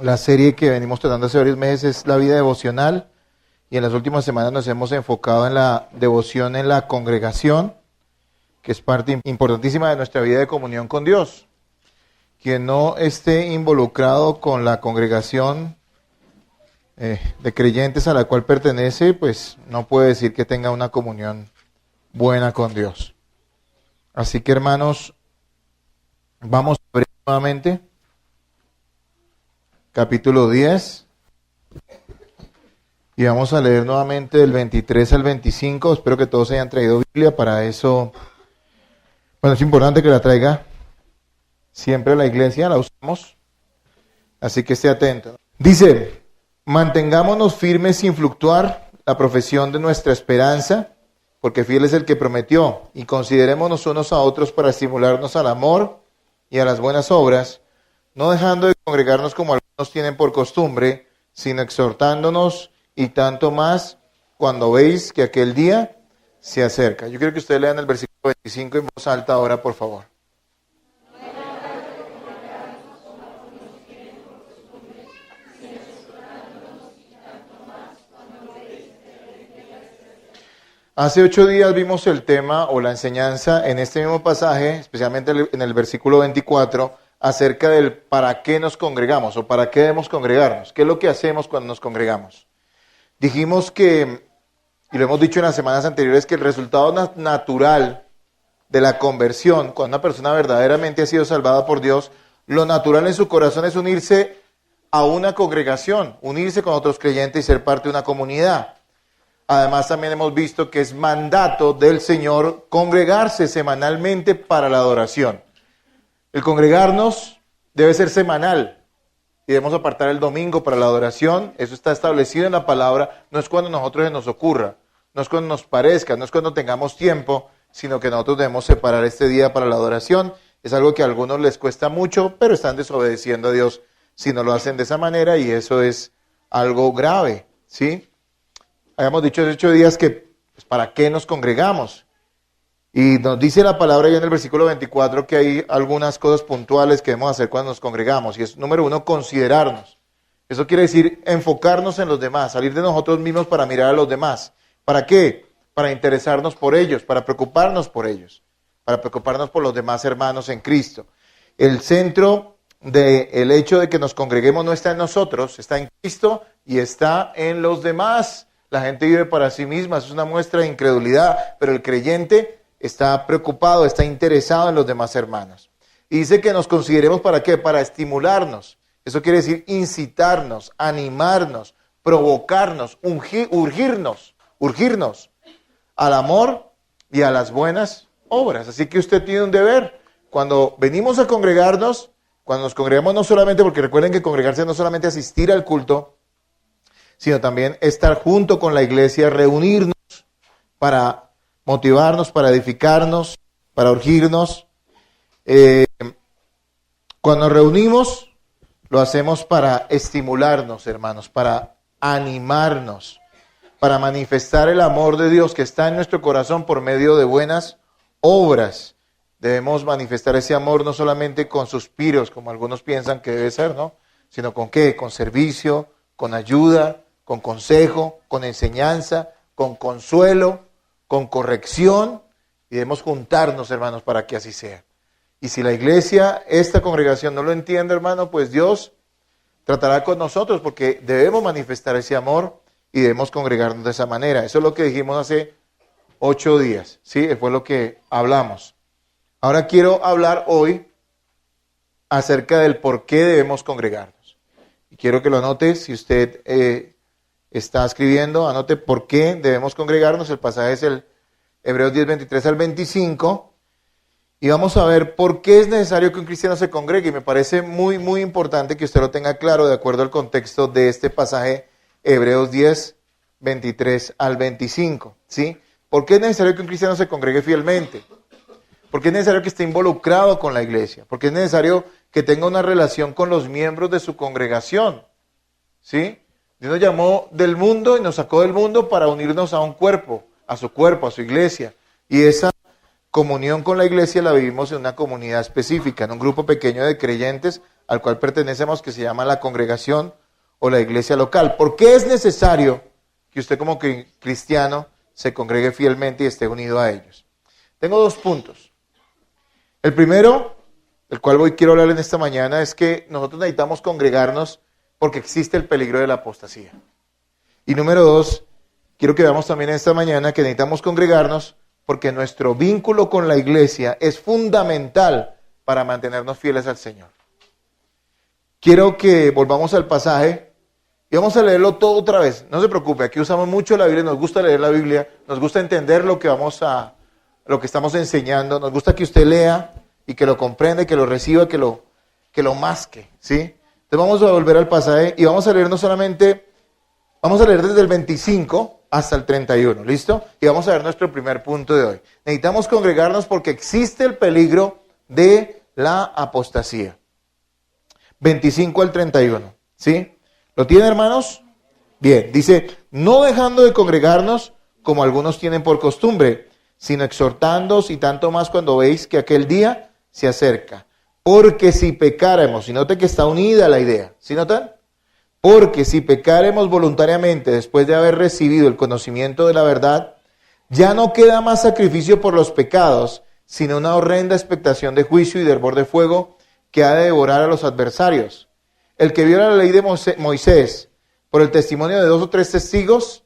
La serie que venimos tratando hace varios meses es la vida devocional, y en las últimas semanas nos hemos enfocado en la devoción en la congregación, que es parte importantísima de nuestra vida de comunión con Dios. Quien no esté involucrado con la congregación de creyentes a la cual pertenece, pues no puede decir que tenga una comunión buena con Dios. Así que, hermanos, vamos a abrir nuevamente capítulo 10 y vamos a leer nuevamente del 23 al 25. Espero que todos hayan traído Biblia. Para eso, bueno, es importante que la traiga siempre a la iglesia, la usamos, así que esté atento. Dice: mantengámonos firmes sin fluctuar la profesión de nuestra esperanza, porque fiel es el que prometió, y considerémonos unos a otros para estimularnos al amor y a las buenas obras, no dejando de congregarnos como algunos tienen por costumbre, sino exhortándonos, y tanto más cuando veis que aquel día se acerca. Yo quiero que ustedes lean el versículo 25 en voz alta ahora, por favor. Hace 8 días vimos el tema o la enseñanza en este mismo pasaje, especialmente en el versículo 24, acerca del para qué nos congregamos o para qué debemos congregarnos. ¿Qué es lo que hacemos cuando nos congregamos? Dijimos que, y lo hemos dicho en las semanas anteriores, que el resultado natural de la conversión, cuando una persona verdaderamente ha sido salvada por Dios, lo natural en su corazón es unirse a una congregación, unirse con otros creyentes y ser parte de una comunidad. Además, también hemos visto que es mandato del Señor congregarse semanalmente para la adoración. El congregarnos debe ser semanal y debemos apartar el domingo para la adoración. Eso está establecido en la palabra. No es cuando a nosotros se nos ocurra, no es cuando nos parezca, no es cuando tengamos tiempo, sino que nosotros debemos separar este día para la adoración. Es algo que a algunos les cuesta mucho, pero están desobedeciendo a Dios si no lo hacen de esa manera, y eso es algo grave, ¿sí? Habíamos dicho hace 8 días que, pues, ¿para qué nos congregamos? Y nos dice la palabra ya en el versículo 24 que hay algunas cosas puntuales que debemos hacer cuando nos congregamos. Y es, número 1, considerarnos. Eso quiere decir enfocarnos en los demás, salir de nosotros mismos para mirar a los demás. ¿Para qué? Para interesarnos por ellos, para preocuparnos por ellos, para preocuparnos por los demás hermanos en Cristo. El centro del hecho de que nos congreguemos no está en nosotros, está en Cristo y está en los demás. La gente vive para sí misma, es una muestra de incredulidad, pero el creyente está preocupado, está interesado en los demás hermanos. Y dice que nos consideremos ¿para qué? Para estimularnos. Eso quiere decir incitarnos, animarnos, provocarnos, urgirnos al amor y a las buenas obras. Así que usted tiene un deber. Cuando venimos a congregarnos, cuando nos congregamos no solamente, porque recuerden que congregarse no solamente asistir al culto, sino también estar junto con la iglesia, reunirnos para motivarnos, para edificarnos, para urgirnos. Cuando nos reunimos, lo hacemos para estimularnos, hermanos, para animarnos, para manifestar el amor de Dios que está en nuestro corazón por medio de buenas obras. Debemos manifestar ese amor no solamente con suspiros, como algunos piensan que debe ser, ¿no? Sino con ¿qué? Con servicio, con ayuda, con consejo, con enseñanza, con consuelo, con corrección, y debemos juntarnos, hermanos, para que así sea. Y si la iglesia, esta congregación no lo entiende, hermano, pues Dios tratará con nosotros, porque debemos manifestar ese amor y debemos congregarnos de esa manera. Eso es lo que dijimos hace 8 días, ¿sí? Fue lo que hablamos. Ahora quiero hablar hoy acerca del por qué debemos congregarnos. Y quiero que lo anote, si usted está escribiendo, anote por qué debemos congregarnos. El pasaje es el Hebreos 10, 23 al 25. Y vamos a ver por qué es necesario que un cristiano se congregue. Y me parece muy, muy importante que usted lo tenga claro de acuerdo al contexto de este pasaje, Hebreos 10, 23 al 25. ¿Sí? ¿Por qué es necesario que un cristiano se congregue fielmente? ¿Por qué es necesario que esté involucrado con la iglesia? ¿Por qué es necesario que tenga una relación con los miembros de su congregación? ¿Sí? Dios nos llamó del mundo y nos sacó del mundo para unirnos a un cuerpo, a su iglesia. Y esa comunión con la iglesia la vivimos en una comunidad específica, en un grupo pequeño de creyentes al cual pertenecemos, que se llama la congregación o la iglesia local. ¿Por qué es necesario que usted como cristiano se congregue fielmente y esté unido a ellos? Tengo 2 puntos. El primero, el cual quiero hablar en esta mañana, es que nosotros necesitamos congregarnos porque existe el peligro de la apostasía. Y número 2, quiero que veamos también esta mañana que necesitamos congregarnos porque nuestro vínculo con la iglesia es fundamental para mantenernos fieles al Señor. Quiero que volvamos al pasaje y vamos a leerlo todo otra vez. No se preocupe, aquí usamos mucho la Biblia, nos gusta leer la Biblia, nos gusta entender lo que estamos enseñando, nos gusta que usted lea y que lo comprenda, y que lo reciba, que lo masque, ¿sí? Entonces vamos a volver al pasaje y vamos a leer vamos a leer desde el 25 hasta el 31, ¿listo? Y vamos a ver nuestro primer punto de hoy. Necesitamos congregarnos porque existe el peligro de la apostasía. 25 al 31, ¿sí? ¿Lo tienen, hermanos? Bien, dice, no dejando de congregarnos como algunos tienen por costumbre, sino exhortándoos y tanto más cuando veis que aquel día se acerca. Porque si pecáramos, y note que está unida la idea, ¿sí notan? Porque si pecáremos voluntariamente después de haber recibido el conocimiento de la verdad, ya no queda más sacrificio por los pecados, sino una horrenda expectación de juicio y de hervor de fuego que ha de devorar a los adversarios. El que viola la ley de Moisés por el testimonio de 2 o 3 testigos,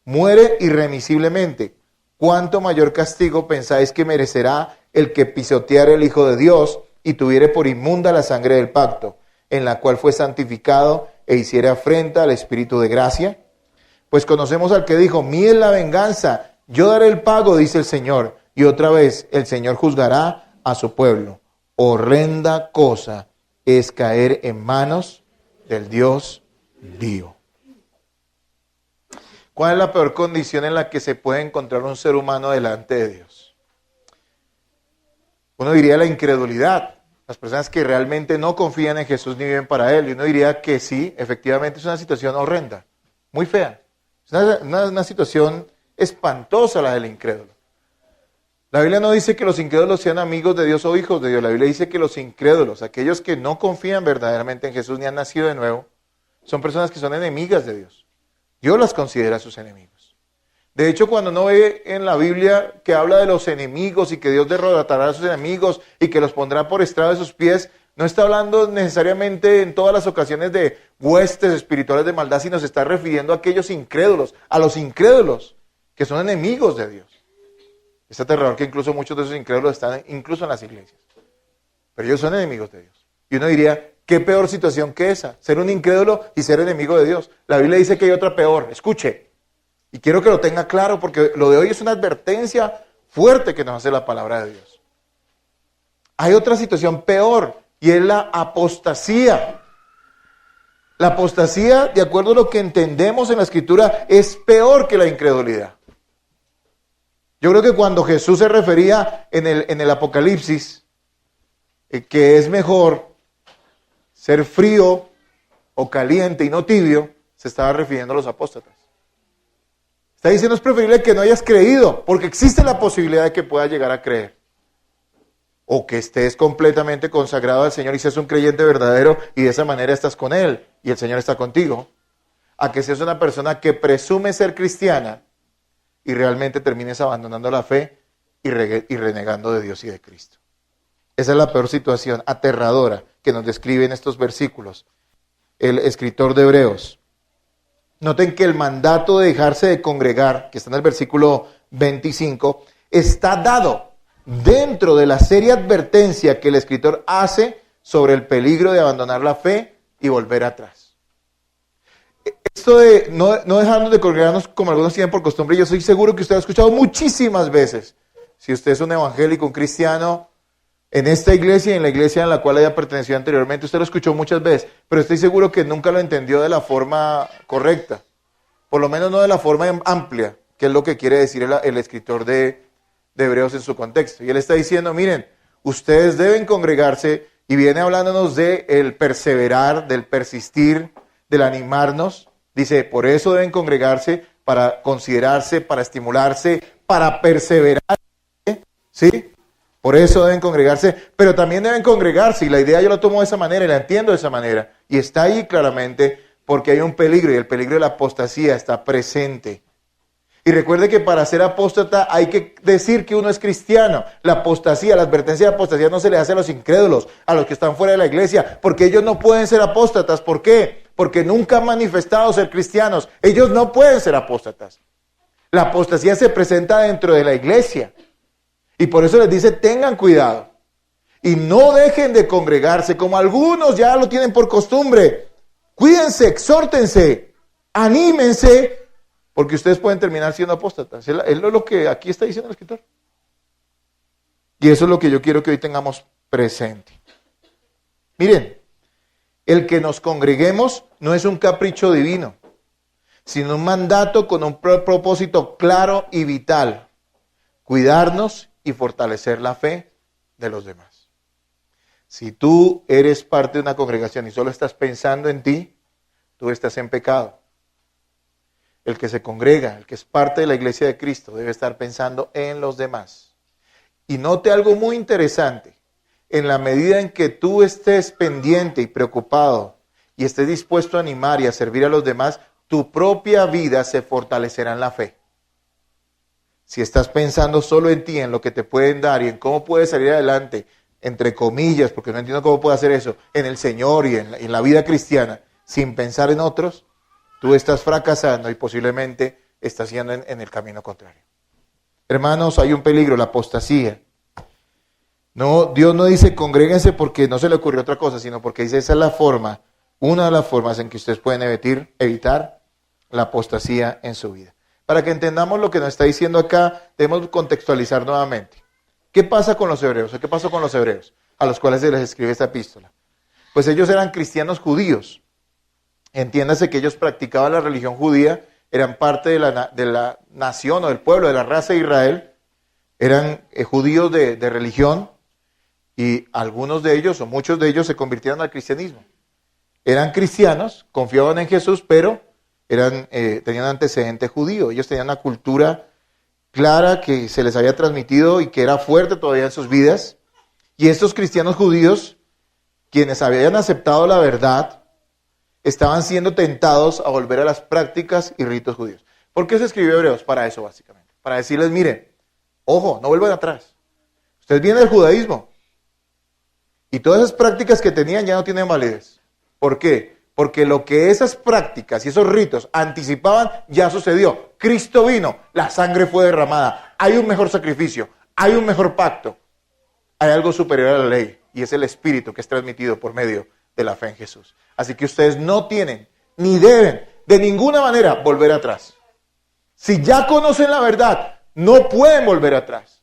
muere irremisiblemente. ¿Cuánto mayor castigo pensáis que merecerá el que pisoteare el Hijo de Dios y tuviere por inmunda la sangre del pacto, en la cual fue santificado e hiciere afrenta al Espíritu de gracia? Pues conocemos al que dijo, mía es la venganza, yo daré el pago, dice el Señor. Y otra vez, el Señor juzgará a su pueblo. Horrenda cosa es caer en manos del Dios vivo. ¿Cuál es la peor condición en la que se puede encontrar un ser humano delante de Dios? Uno diría la incredulidad. Las personas que realmente no confían en Jesús ni viven para Él. Y uno diría que sí, efectivamente es una situación horrenda, muy fea. Es una situación espantosa la del incrédulo. La Biblia no dice que los incrédulos sean amigos de Dios o hijos de Dios. La Biblia dice que los incrédulos, aquellos que no confían verdaderamente en Jesús ni han nacido de nuevo, son personas que son enemigas de Dios. Dios las considera sus enemigos. De hecho, cuando uno ve en la Biblia que habla de los enemigos y que Dios derrotará a sus enemigos y que los pondrá por estrado de sus pies, no está hablando necesariamente en todas las ocasiones de huestes espirituales de maldad, sino se está refiriendo a aquellos incrédulos, a los incrédulos que son enemigos de Dios. Es aterrador que incluso muchos de esos incrédulos están incluso en las iglesias. Pero ellos son enemigos de Dios. Y uno diría, ¿qué peor situación que esa? Ser un incrédulo y ser enemigo de Dios. La Biblia dice que hay otra peor. Escuche. Y quiero que lo tenga claro porque lo de hoy es una advertencia fuerte que nos hace la palabra de Dios. Hay otra situación peor y es la apostasía. La apostasía, de acuerdo a lo que entendemos en la Escritura, es peor que la incredulidad. Yo creo que cuando Jesús se refería en el Apocalipsis, que es mejor ser frío o caliente y no tibio, se estaba refiriendo a los apóstatas. Está diciendo es preferible que no hayas creído, porque existe la posibilidad de que puedas llegar a creer. O que estés completamente consagrado al Señor y seas un creyente verdadero y de esa manera estás con Él y el Señor está contigo. A que seas una persona que presume ser cristiana y realmente termines abandonando la fe y renegando de Dios y de Cristo. Esa es la peor situación aterradora que nos describe en estos versículos el escritor de Hebreos. Noten que el mandato de dejarse de congregar, que está en el versículo 25, está dado dentro de la seria advertencia que el escritor hace sobre el peligro de abandonar la fe y volver atrás. Esto de no dejarnos de congregarnos como algunos tienen por costumbre, yo estoy seguro que usted ha escuchado muchísimas veces. Si usted es un evangélico, un cristiano, en esta iglesia y en la iglesia en la cual haya pertenecido anteriormente, usted lo escuchó muchas veces, pero estoy seguro que nunca lo entendió de la forma correcta, por lo menos no de la forma amplia, que es lo que quiere decir el escritor de Hebreos en su contexto. Y él está diciendo, miren, ustedes deben congregarse, y viene hablándonos del perseverar, del persistir, del animarnos. Dice, por eso deben congregarse, para considerarse, para estimularse, para perseverar, ¿sí? Por eso deben congregarse, pero también deben congregarse, y la idea yo la tomo de esa manera y la entiendo de esa manera, y está ahí claramente porque hay un peligro, y el peligro de la apostasía está presente. Y recuerde que para ser apóstata hay que decir que uno es cristiano. La apostasía, la advertencia de apostasía no se le hace a los incrédulos, a los que están fuera de la iglesia, porque ellos no pueden ser apóstatas. ¿Por qué? Porque nunca han manifestado ser cristianos. Ellos no pueden ser apóstatas. La apostasía se presenta dentro de la iglesia. Y por eso les dice, tengan cuidado. Y no dejen de congregarse, como algunos ya lo tienen por costumbre. Cuídense, exhórtense, anímense, porque ustedes pueden terminar siendo apóstatas. Es lo que aquí está diciendo el escritor. Y eso es lo que yo quiero que hoy tengamos presente. Miren, el que nos congreguemos no es un capricho divino, sino un mandato con un propósito claro y vital. Cuidarnos y fortalecer la fe de los demás. Si tú eres parte de una congregación y solo estás pensando en ti, tú estás en pecado. El que se congrega, el que es parte de la iglesia de Cristo, debe estar pensando en los demás. Y note algo muy interesante. En la medida en que tú estés pendiente y preocupado y estés dispuesto a animar y a servir a los demás, tu propia vida se fortalecerá en la fe. Si estás pensando solo en ti, en lo que te pueden dar y en cómo puedes salir adelante, entre comillas, porque no entiendo cómo puedo hacer eso, en el Señor y en la vida cristiana, sin pensar en otros, tú estás fracasando y posiblemente estás yendo en el camino contrario. Hermanos, hay un peligro, la apostasía. No, Dios no dice congréguense porque no se le ocurrió otra cosa, sino porque dice esa es la forma, una de las formas en que ustedes pueden evitar la apostasía en su vida. Para que entendamos lo que nos está diciendo acá, debemos contextualizar nuevamente. ¿Qué pasa con los hebreos? ¿Qué pasó con los hebreos a los cuales se les escribe esta epístola? Pues ellos eran cristianos judíos. Entiéndase que ellos practicaban la religión judía, eran parte de la nación o del pueblo, de la raza de Israel, eran judíos de religión y algunos de ellos o muchos de ellos se convirtieron al cristianismo. Eran cristianos, confiaban en Jesús, pero tenían antecedente judío. Ellos tenían una cultura clara que se les había transmitido y que era fuerte todavía en sus vidas. Y estos cristianos judíos, quienes habían aceptado la verdad, estaban siendo tentados a volver a las prácticas y ritos judíos. ¿Por qué se escribió Hebreos? Para eso, básicamente. Para decirles, miren, ojo, no vuelvan atrás. Ustedes vienen del judaísmo. Y todas esas prácticas que tenían ya no tienen validez. ¿Por qué? Porque lo que esas prácticas y esos ritos anticipaban ya sucedió. Cristo vino, la sangre fue derramada. Hay un mejor sacrificio, hay un mejor pacto. Hay algo superior a la ley y es el Espíritu que es transmitido por medio de la fe en Jesús. Así que ustedes no tienen ni deben de ninguna manera volver atrás. Si ya conocen la verdad, no pueden volver atrás.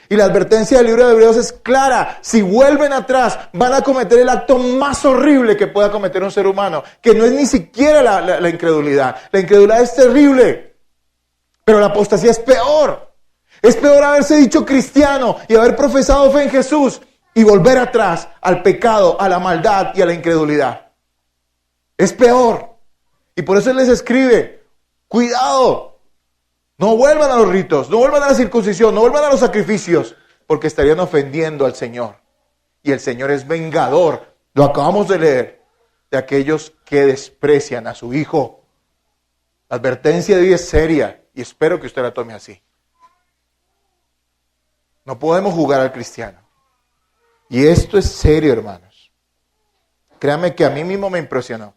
Y la advertencia del libro de Hebreos es clara. Si vuelven atrás, van a cometer el acto más horrible que pueda cometer un ser humano, que no es ni siquiera la incredulidad. La incredulidad es terrible, pero la apostasía es peor. Es peor haberse dicho cristiano y haber profesado fe en Jesús y volver atrás al pecado, a la maldad y a la incredulidad. Es peor. Y por eso Él les escribe, cuidado. No vuelvan a los ritos, no vuelvan a la circuncisión, no vuelvan a los sacrificios, porque estarían ofendiendo al Señor. Y el Señor es vengador, lo acabamos de leer, de aquellos que desprecian a su Hijo. La advertencia de hoy es seria y espero que usted la tome así. No podemos jugar al cristiano. Y esto es serio, hermanos. Créanme que a mí mismo me impresionó.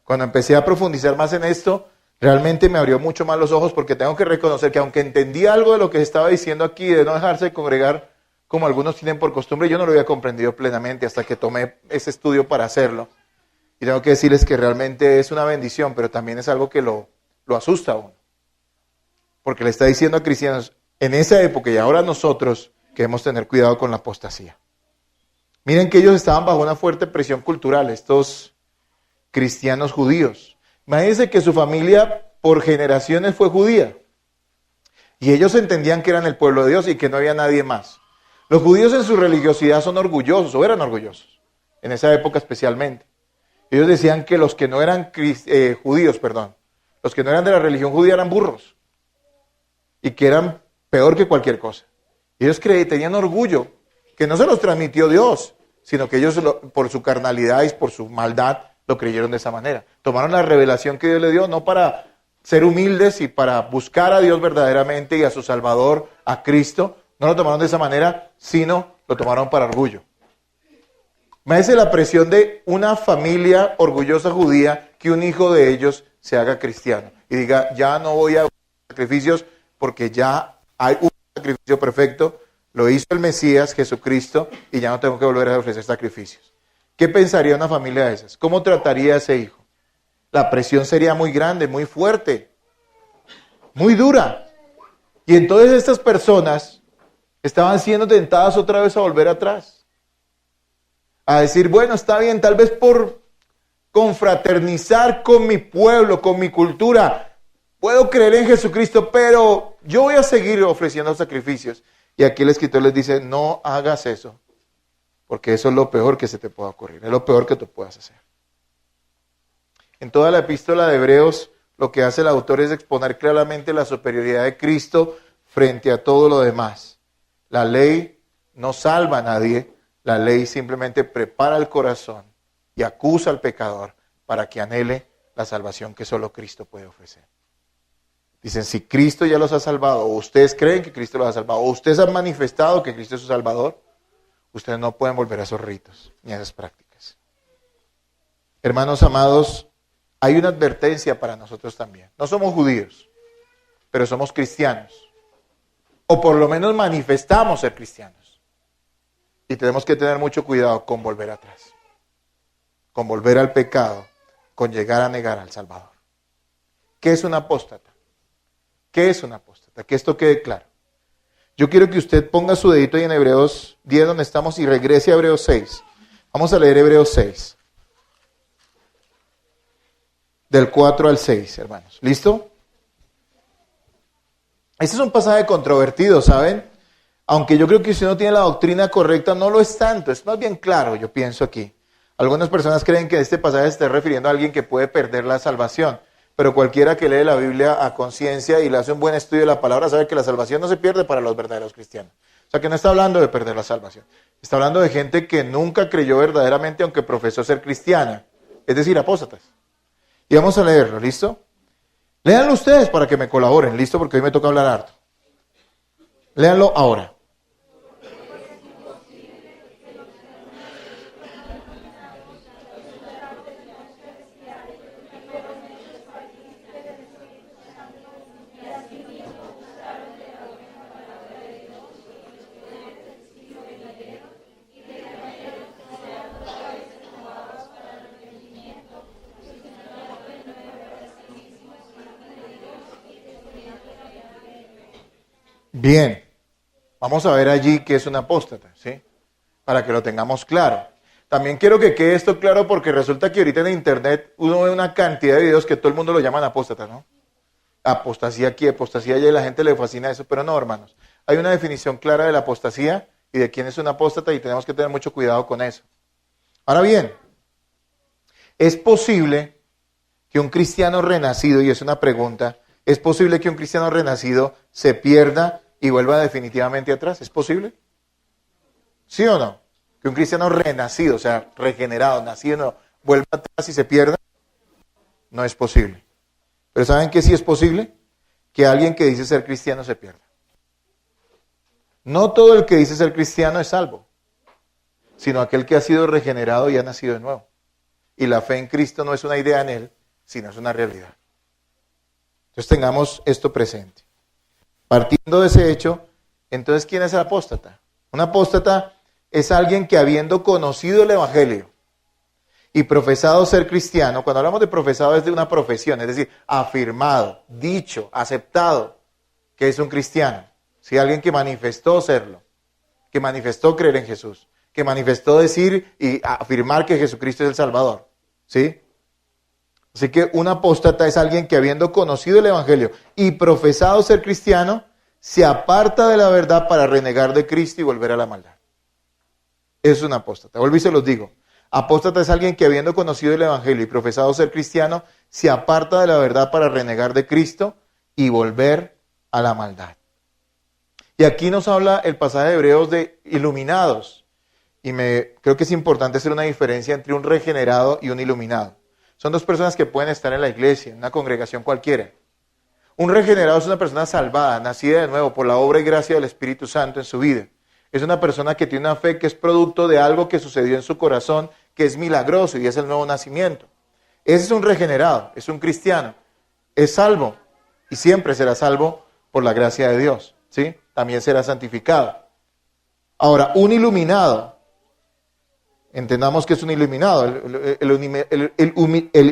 Cuando empecé a profundizar más en esto, realmente me abrió mucho más los ojos porque tengo que reconocer que aunque entendí algo de lo que se estaba diciendo aquí, de no dejarse de congregar como algunos tienen por costumbre, yo no lo había comprendido plenamente hasta que tomé ese estudio para hacerlo. Y tengo que decirles que realmente es una bendición, pero también es algo que lo asusta a uno. Porque le está diciendo a cristianos, en esa época y ahora nosotros, que debemos tener cuidado con la apostasía. Miren que ellos estaban bajo una fuerte presión cultural, estos cristianos judíos. Imagínense que su familia por generaciones fue judía. Y ellos entendían que eran el pueblo de Dios y que no había nadie más. Los judíos en su religiosidad son orgullosos, o eran orgullosos, en esa época especialmente. Ellos decían que los que no eran judíos, los que no eran de la religión judía eran burros. Y que eran peor que cualquier cosa. Ellos tenían orgullo, que no se los transmitió Dios, sino que ellos por su carnalidad y por su maldad lo creyeron de esa manera. Tomaron la revelación que Dios le dio, no para ser humildes y para buscar a Dios verdaderamente y a su Salvador, a Cristo. No lo tomaron de esa manera, sino lo tomaron para orgullo. Imagínense la presión de una familia orgullosa judía que un hijo de ellos se haga cristiano y diga, ya no voy a sacrificios porque ya hay un sacrificio perfecto, lo hizo el Mesías, Jesucristo, y ya no tengo que volver a ofrecer sacrificios. ¿Qué pensaría una familia de esas? ¿Cómo trataría a ese hijo? La presión sería muy grande, muy fuerte, muy dura. Y entonces estas personas estaban siendo tentadas otra vez a volver atrás. A decir, bueno, está bien, tal vez por confraternizar con mi pueblo, con mi cultura, puedo creer en Jesucristo, pero yo voy a seguir ofreciendo sacrificios. Y aquí el escritor les dice, no hagas eso, porque eso es lo peor que se te pueda ocurrir, es lo peor que tú puedas hacer. En toda la epístola de Hebreos, lo que hace el autor es exponer claramente la superioridad de Cristo frente a todo lo demás. La ley no salva a nadie, la ley simplemente prepara el corazón y acusa al pecador para que anhele la salvación que solo Cristo puede ofrecer. Dicen, si Cristo ya los ha salvado, o ustedes creen que Cristo los ha salvado, o ustedes han manifestado que Cristo es su Salvador, ustedes no pueden volver a esos ritos ni a esas prácticas. Hermanos amados, hay una advertencia para nosotros también. No somos judíos, pero somos cristianos. O por lo menos manifestamos ser cristianos. Y tenemos que tener mucho cuidado con volver atrás. Con volver al pecado, con llegar a negar al Salvador. ¿Qué es un apóstata? ¿Qué es un apóstata? Que esto quede claro. Yo quiero que usted ponga su dedito ahí en Hebreos 10 donde estamos y regrese a Hebreos 6. Vamos a leer Hebreos 6. Del 4 al 6, hermanos. ¿Listo? Este es un pasaje controvertido, ¿saben? Aunque yo creo que si uno tiene la doctrina correcta, no lo es tanto. Es más bien claro, yo pienso aquí. Algunas personas creen que este pasaje se está refiriendo a alguien que puede perder la salvación. Pero cualquiera que lee la Biblia a conciencia y le hace un buen estudio de la palabra sabe que la salvación no se pierde para los verdaderos cristianos. O sea que no está hablando de perder la salvación. Está hablando de gente que nunca creyó verdaderamente aunque profesó ser cristiana. Es decir, apóstatas. Y vamos a leerlo, ¿listo? Léanlo ustedes para que me colaboren, ¿listo? Porque hoy me toca hablar harto. Léanlo ahora. Bien, vamos a ver allí qué es un apóstata, ¿sí? Para que lo tengamos claro. También quiero que quede esto claro porque resulta que ahorita en internet uno ve una cantidad de videos que todo el mundo lo llaman apóstata, ¿no? Apostasía aquí, apostasía allá y la gente le fascina eso, pero no, hermanos. Hay una definición clara de la apostasía y de quién es un apóstata y tenemos que tener mucho cuidado con eso. Ahora bien, es posible que un cristiano renacido, y es una pregunta, ¿es posible que un cristiano renacido se pierda y vuelva definitivamente atrás? ¿Es posible? ¿Sí o no? Que un cristiano renacido, o sea, regenerado, nacido, vuelva atrás y se pierda. No es posible. Pero ¿saben qué sí es posible? Que alguien que dice ser cristiano se pierda. No todo el que dice ser cristiano es salvo, sino aquel que ha sido regenerado y ha nacido de nuevo. Y la fe en Cristo no es una idea en él, sino es una realidad. Entonces tengamos esto presente. Partiendo de ese hecho, entonces ¿quién es el apóstata? Un apóstata es alguien que habiendo conocido el Evangelio y profesado ser cristiano, cuando hablamos de profesado es de una profesión, es decir, afirmado, dicho, aceptado que es un cristiano. ¿Sí? Alguien que manifestó serlo, que manifestó creer en Jesús, que manifestó decir y afirmar que Jesucristo es el Salvador. ¿Sí? Así que un apóstata es alguien que habiendo conocido el Evangelio y profesado ser cristiano, se aparta de la verdad para renegar de Cristo y volver a la maldad. Eso es un apóstata. Vuelvo y se los digo. Apóstata es alguien que habiendo conocido el Evangelio y profesado ser cristiano, se aparta de la verdad para renegar de Cristo y volver a la maldad. Y aquí nos habla el pasaje de Hebreos de iluminados. Y creo que es importante hacer una diferencia entre un regenerado y un iluminado. Son dos personas que pueden estar en la iglesia, en una congregación cualquiera. Un regenerado es una persona salvada, nacida de nuevo por la obra y gracia del Espíritu Santo en su vida. Es una persona que tiene una fe que es producto de algo que sucedió en su corazón, que es milagroso y es el nuevo nacimiento. Ese es un regenerado, es un cristiano, es salvo y siempre será salvo por la gracia de Dios, ¿sí? También será santificado. Ahora, un iluminado, entendamos que es un iluminado, el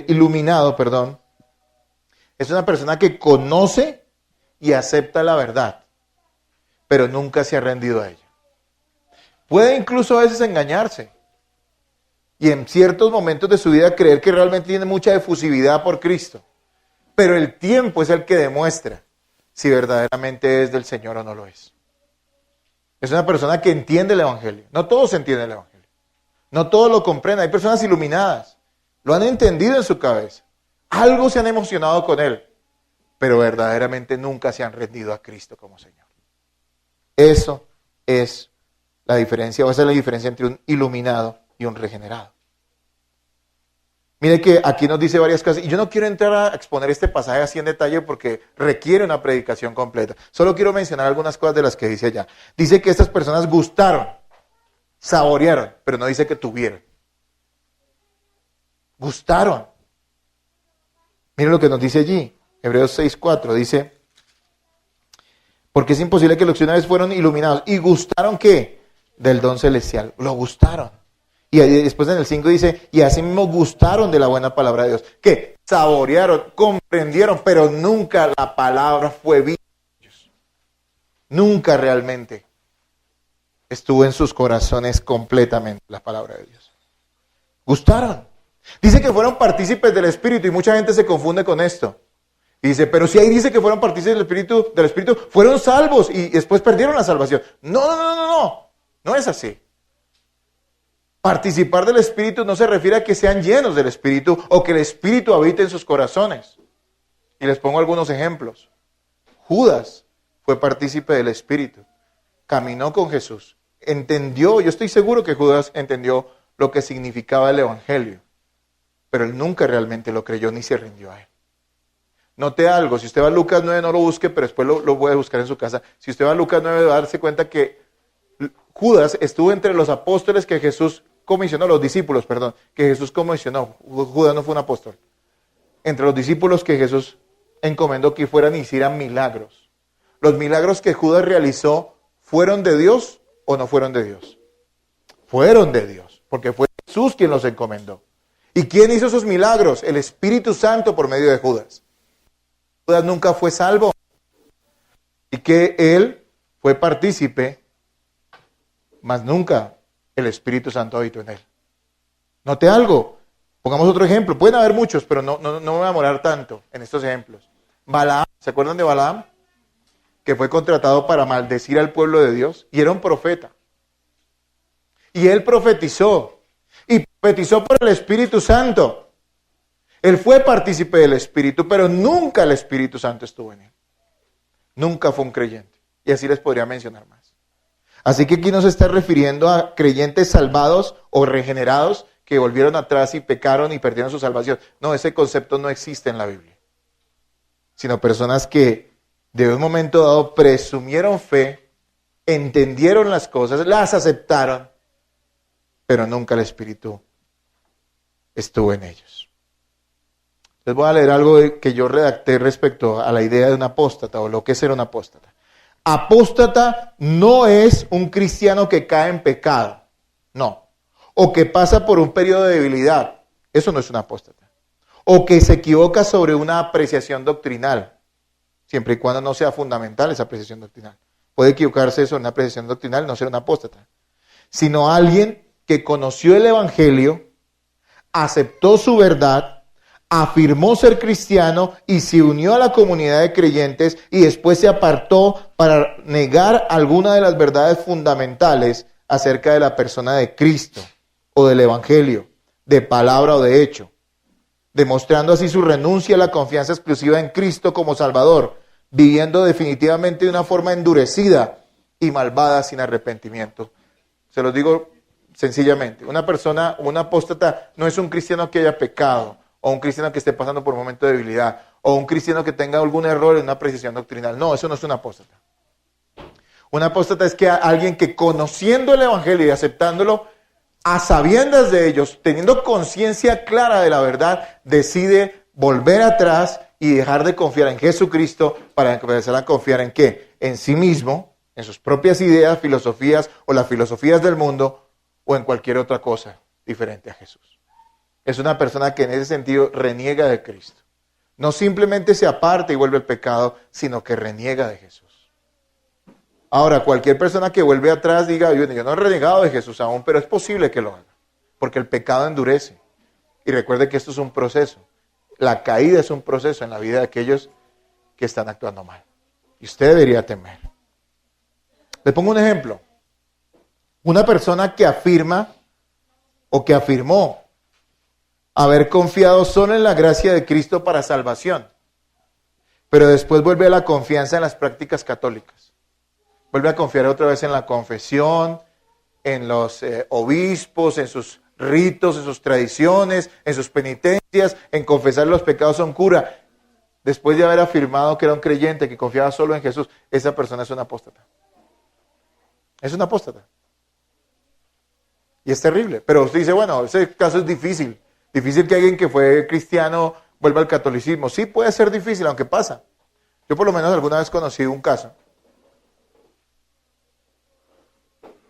iluminado, es una persona que conoce y acepta la verdad, pero nunca se ha rendido a ella. Puede incluso a veces engañarse y en ciertos momentos de su vida creer que realmente tiene mucha efusividad por Cristo, pero el tiempo es el que demuestra si verdaderamente es del Señor o no lo es. Es una persona que entiende el Evangelio. No todos entienden el Evangelio. No todos lo comprenden. Hay personas iluminadas. Lo han entendido en su cabeza. Algo se han emocionado con Él. Pero verdaderamente nunca se han rendido a Cristo como Señor. Eso es la diferencia, o esa es la diferencia entre un iluminado y un regenerado. Mire que aquí nos dice varias cosas, y yo no quiero entrar a exponer este pasaje así en detalle porque requiere una predicación completa. Solo quiero mencionar algunas cosas de las que dice allá. Dice que estas personas gustaron, saborearon, pero no dice que tuvieron. Gustaron. Mire lo que nos dice allí, Hebreos 6:4, dice, porque es imposible que los que una vez fueron iluminados, y gustaron ¿qué? Del don celestial, lo gustaron. Y después en el 5 dice, y así mismo gustaron de la buena palabra de Dios. ¿Qué? Saborearon, comprendieron, pero nunca la palabra fue viva en ellos. Nunca realmente estuvo en sus corazones completamente la palabra de Dios. Gustaron. Dice que fueron partícipes del Espíritu y mucha gente se confunde con esto. Y dice, pero si ahí dice que fueron partícipes del Espíritu, fueron salvos y después perdieron la salvación. No es así. Participar del Espíritu no se refiere a que sean llenos del Espíritu o que el Espíritu habite en sus corazones. Y les pongo algunos ejemplos. Judas fue partícipe del Espíritu, caminó con Jesús, entendió, yo estoy seguro que Judas entendió lo que significaba el Evangelio, pero él nunca realmente lo creyó ni se rindió a él. Note algo, si usted va a Lucas 9 no lo busque, pero después lo voy a buscar en su casa. Si usted va a Lucas 9 va a darse cuenta que Judas estuvo entre los apóstoles que Jesús comisionó, los discípulos, que Jesús comisionó. Judas no fue un apóstol. Entre los discípulos que Jesús encomendó que fueran y hicieran milagros. Los milagros que Judas realizó, ¿fueron de Dios o no fueron de Dios? Fueron de Dios, porque fue Jesús quien los encomendó. ¿Y quién hizo esos milagros? El Espíritu Santo por medio de Judas. Judas nunca fue salvo. Y que él fue partícipe, mas nunca el Espíritu Santo habitó en él. Note algo, pongamos otro ejemplo, pueden haber muchos, pero no me voy a demorar tanto en estos ejemplos. Balaam, ¿se acuerdan de Balaam? Que fue contratado para maldecir al pueblo de Dios, y era un profeta. Y él profetizó, y profetizó por el Espíritu Santo. Él fue partícipe del Espíritu, pero nunca el Espíritu Santo estuvo en él. Nunca fue un creyente, y así les podría mencionar más. Así que aquí no se está refiriendo a creyentes salvados o regenerados que volvieron atrás y pecaron y perdieron su salvación. No, ese concepto no existe en la Biblia. Sino personas que de un momento dado presumieron fe, entendieron las cosas, las aceptaron, pero nunca el Espíritu estuvo en ellos. Les voy a leer algo que yo redacté respecto a la idea de un apóstata o lo que es ser un apóstata. Apóstata no es un cristiano que cae en pecado, no. O que pasa por un periodo de debilidad, eso no es un apóstata. O que se equivoca sobre una apreciación doctrinal, siempre y cuando no sea fundamental esa apreciación doctrinal. Puede equivocarse sobre una apreciación doctrinal y no ser un apóstata. Sino alguien que conoció el Evangelio, aceptó su verdad, afirmó ser cristiano y se unió a la comunidad de creyentes y después se apartó para negar alguna de las verdades fundamentales acerca de la persona de Cristo o del Evangelio, de palabra o de hecho, demostrando así su renuncia a la confianza exclusiva en Cristo como Salvador, viviendo definitivamente de una forma endurecida y malvada sin arrepentimiento. Se los digo sencillamente. Una persona, un apóstata, no es un cristiano que haya pecado, o un cristiano que esté pasando por un momento de debilidad, o un cristiano que tenga algún error en una apreciación doctrinal. No, eso no es un apóstata. Un apóstata es que alguien que conociendo el evangelio y aceptándolo, a sabiendas de ellos, teniendo conciencia clara de la verdad, decide volver atrás y dejar de confiar en Jesucristo para empezar a confiar en ¿qué? En sí mismo, en sus propias ideas, filosofías o las filosofías del mundo o en cualquier otra cosa diferente a Jesús. Es una persona que en ese sentido reniega de Cristo. No simplemente se aparta y vuelve al pecado, sino que reniega de Jesús. Ahora, cualquier persona que vuelve atrás diga, yo no he renegado de Jesús aún, pero es posible que lo haga, porque el pecado endurece. Y recuerde que esto es un proceso. La caída es un proceso en la vida de aquellos que están actuando mal. Y usted debería temer. Le pongo un ejemplo. Una persona que afirma o que afirmó haber confiado solo en la gracia de Cristo para salvación, pero después vuelve a la confianza en las prácticas católicas. Vuelve a confiar otra vez en la confesión, en los obispos, en sus ritos, en sus tradiciones, en sus penitencias, en confesar los pecados son cura. Después de haber afirmado que era un creyente, que confiaba solo en Jesús, esa persona es una apóstata. Es una apóstata. Y es terrible. Pero usted dice, bueno, ese caso es difícil. Difícil que alguien que fue cristiano vuelva al catolicismo. Sí, puede ser difícil, aunque pasa. Yo por lo menos alguna vez conocí un caso.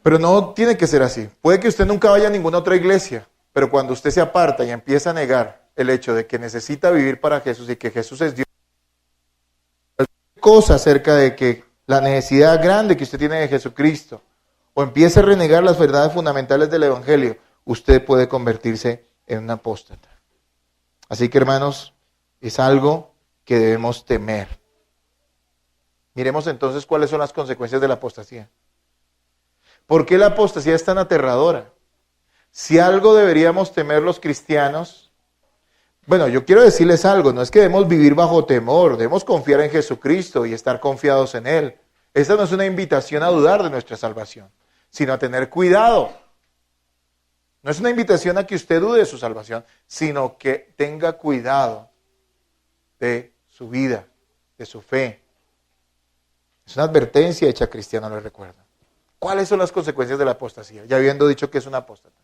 Pero no tiene que ser así. Puede que usted nunca vaya a ninguna otra iglesia, pero cuando usted se aparta y empieza a negar el hecho de que necesita vivir para Jesús y que Jesús es Dios, cosa acerca de que la necesidad grande que usted tiene de Jesucristo, o empieza a renegar las verdades fundamentales del Evangelio, usted puede convertirse en un apóstata. Así que, hermanos, es algo que debemos temer. Miremos entonces cuáles son las consecuencias de la apostasía. ¿Por qué la apostasía es tan aterradora? Si algo deberíamos temer los cristianos, bueno, yo quiero decirles algo, no es que debemos vivir bajo temor, debemos confiar en Jesucristo y estar confiados en Él. Esta no es una invitación a dudar de nuestra salvación, sino a tener cuidado. No es una invitación a que usted dude de su salvación, sino que tenga cuidado de su vida, de su fe. Es una advertencia hecha a cristiano, les recuerdo. ¿Cuáles son las consecuencias de la apostasía? Ya habiendo dicho que es una apóstata.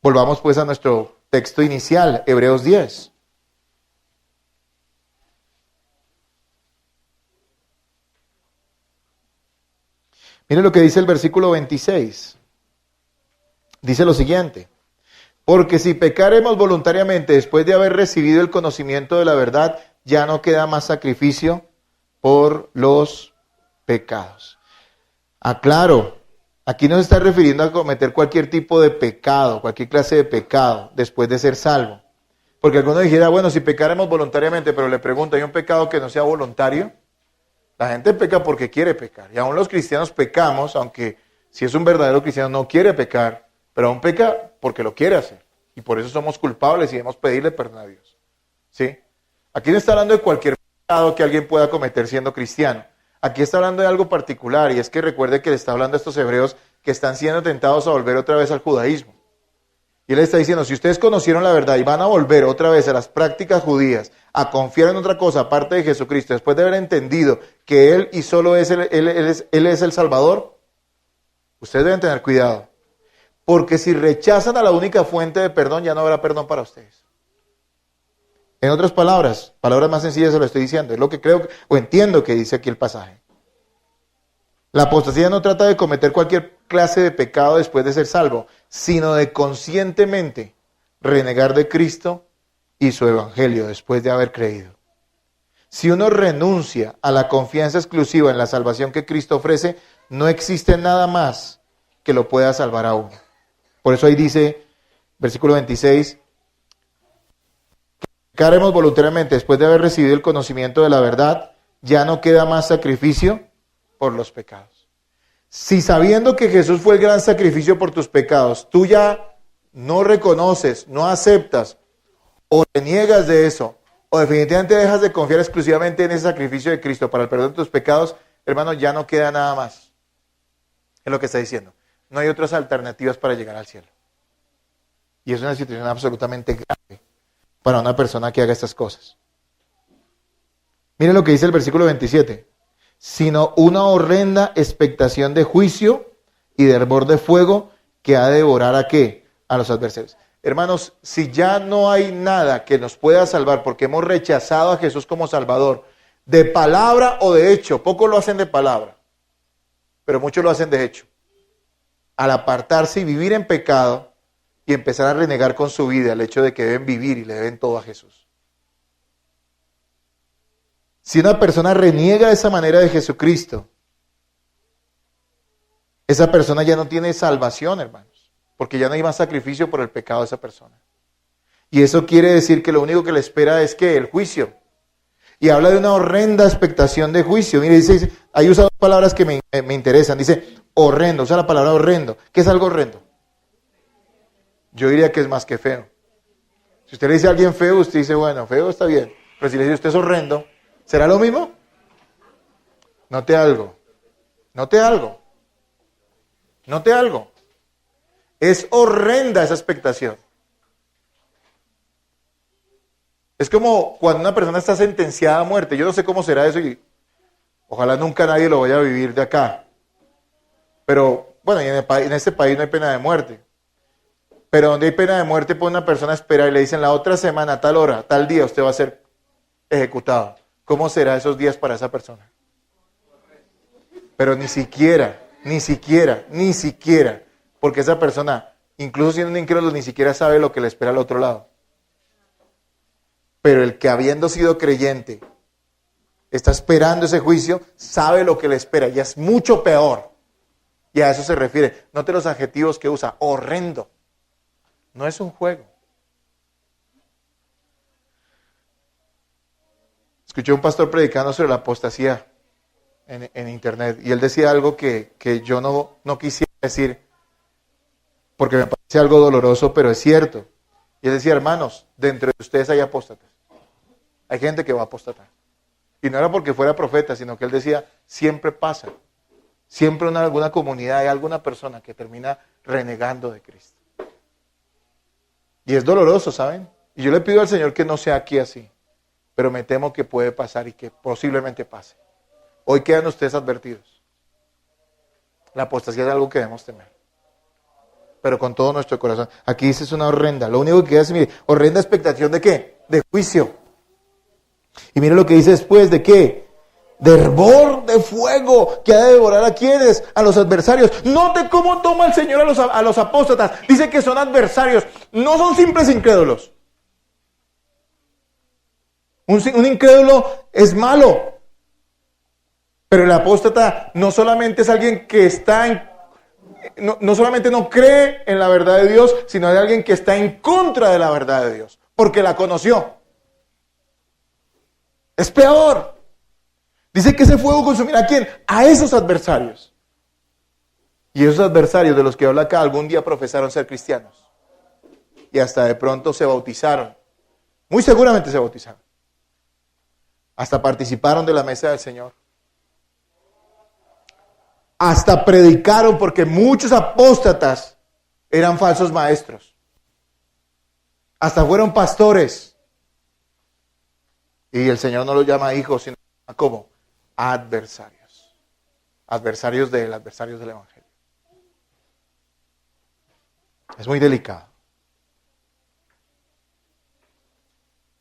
Volvamos pues a nuestro texto inicial, Hebreos 10. Mire lo que dice el versículo 26. Dice lo siguiente: porque si pecaremos voluntariamente después de haber recibido el conocimiento de la verdad, ya no queda más sacrificio por los pecados. Aclaro, aquí no se está refiriendo a cometer cualquier tipo de pecado, cualquier clase de pecado después de ser salvo. Porque alguno dijera, bueno, si pecáramos voluntariamente, pero le pregunto, ¿hay un pecado que no sea voluntario? La gente peca porque quiere pecar. Y aún los cristianos pecamos, aunque si es un verdadero cristiano no quiere pecar, pero aún peca porque lo quiere hacer. Y por eso somos culpables y debemos pedirle perdón a Dios. ¿Sí? Aquí no está hablando de cualquier pecado que alguien pueda cometer siendo cristiano. Aquí está hablando de algo particular, y es que recuerde que le está hablando a estos hebreos que están siendo tentados a volver otra vez al judaísmo. Y él está diciendo, si ustedes conocieron la verdad y van a volver otra vez a las prácticas judías, a confiar en otra cosa aparte de Jesucristo, después de haber entendido que Él y solo es Él es el Salvador, ustedes deben tener cuidado. Porque si rechazan a la única fuente de perdón, ya no habrá perdón para ustedes. En otras palabras más sencillas se lo estoy diciendo, es lo que creo o entiendo que dice aquí el pasaje. La apostasía no trata de cometer cualquier clase de pecado después de ser salvo, sino de conscientemente renegar de Cristo y su evangelio después de haber creído. Si uno renuncia a la confianza exclusiva en la salvación que Cristo ofrece, no existe nada más que lo pueda salvar a uno. Por eso ahí dice, versículo 26, pecaremos voluntariamente después de haber recibido el conocimiento de la verdad, ya no queda más sacrificio por los pecados. Si sabiendo que Jesús fue el gran sacrificio por tus pecados, tú ya no reconoces, no aceptas o te niegas de eso, o definitivamente dejas de confiar exclusivamente en ese sacrificio de Cristo para el perdón de tus pecados, hermano, ya no queda nada más. Es lo que está diciendo. No hay otras alternativas para llegar al cielo. Y es una situación absolutamente grave para una persona que haga estas cosas. Miren lo que dice el versículo 27. Sino una horrenda expectación de juicio y de hervor de fuego que ha de devorar ¿a qué? A los adversarios. Hermanos, si ya no hay nada que nos pueda salvar porque hemos rechazado a Jesús como Salvador, de palabra o de hecho, pocos lo hacen de palabra, pero muchos lo hacen de hecho. Al apartarse y vivir en pecado y empezar a renegar con su vida el hecho de que deben vivir y le deben todo a Jesús. Si una persona reniega de esa manera de Jesucristo, esa persona ya no tiene salvación, hermanos, porque ya no hay más sacrificio por el pecado de esa persona. Y eso quiere decir que lo único que le espera es que el juicio. Y habla de una horrenda expectación de juicio. Mire, dice, hay usado dos palabras que me interesan. Dice horrendo, usa la palabra horrendo. ¿Qué es algo horrendo? Yo diría que es más que feo. Si usted le dice a alguien feo, usted dice, bueno, feo está bien. Pero si le dice usted es horrendo, ¿será lo mismo? Note algo. Note algo. Note algo. Es horrenda esa expectación. Es como cuando una persona está sentenciada a muerte. Yo no sé cómo será eso y ojalá nunca nadie lo vaya a vivir de acá. Pero, bueno, en este país no hay pena de muerte. Pero donde hay pena de muerte, pone una persona a esperar y le dicen la otra semana, a tal hora, tal día, usted va a ser ejecutado. ¿Cómo será esos días para esa persona? Pero ni siquiera, porque esa persona, incluso siendo un incrédulo, ni siquiera sabe lo que le espera al otro lado. Pero el que habiendo sido creyente, está esperando ese juicio, sabe lo que le espera y es mucho peor. Y a eso se refiere. Note los adjetivos que usa, horrendo. No es un juego. Escuché a un pastor predicando sobre la apostasía en internet y él decía algo que yo no quisiera decir porque me parece algo doloroso, pero es cierto. Y él decía, hermanos, dentro de ustedes hay apóstatas. Hay gente que va a apostatar. Y no era porque fuera profeta, sino que él decía, siempre pasa. Siempre en alguna comunidad hay alguna persona que termina renegando de Cristo. Y es doloroso, ¿saben? Y yo le pido al Señor que no sea aquí así. Pero me temo que puede pasar y que posiblemente pase. Hoy quedan ustedes advertidos. La apostasía es algo que debemos temer. Pero con todo nuestro corazón. Aquí dice es una horrenda. Lo único que queda es, mire, horrenda expectación ¿de qué? De juicio. Y mire lo que dice después, ¿de qué? De hervor de fuego que ha de devorar a quienes, a los adversarios. Note cómo toma el Señor a los apóstatas. Dice que son adversarios, no son simples incrédulos. Un incrédulo es malo, pero el apóstata no solamente es alguien que está no solamente no cree en la verdad de Dios, sino es alguien que está en contra de la verdad de Dios, porque la conoció. Es peor. Dice que ese fuego consumirá ¿a quién? A esos adversarios. Y esos adversarios de los que habla acá algún día profesaron ser cristianos. Y hasta de pronto se bautizaron. Muy seguramente se bautizaron. Hasta participaron de la mesa del Señor. Hasta predicaron porque muchos apóstatas eran falsos maestros. Hasta fueron pastores. Y el Señor no los llama hijos, sino como adversarios. Adversarios del Evangelio. Es muy delicado.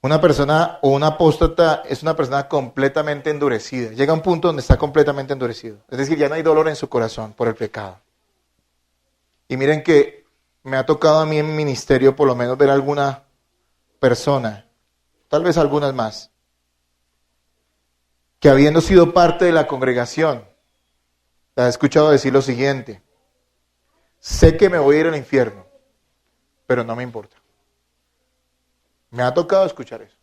Una persona o un apóstata es una persona completamente endurecida. Llega a un punto donde está completamente endurecido. Es decir, ya no hay dolor en su corazón por el pecado. Y miren que me ha tocado a mí en mi ministerio por lo menos ver alguna persona, tal vez algunas más, que habiendo sido parte de la congregación, la he escuchado decir lo siguiente: sé que me voy a ir al infierno, pero no me importa. Me ha tocado escuchar eso.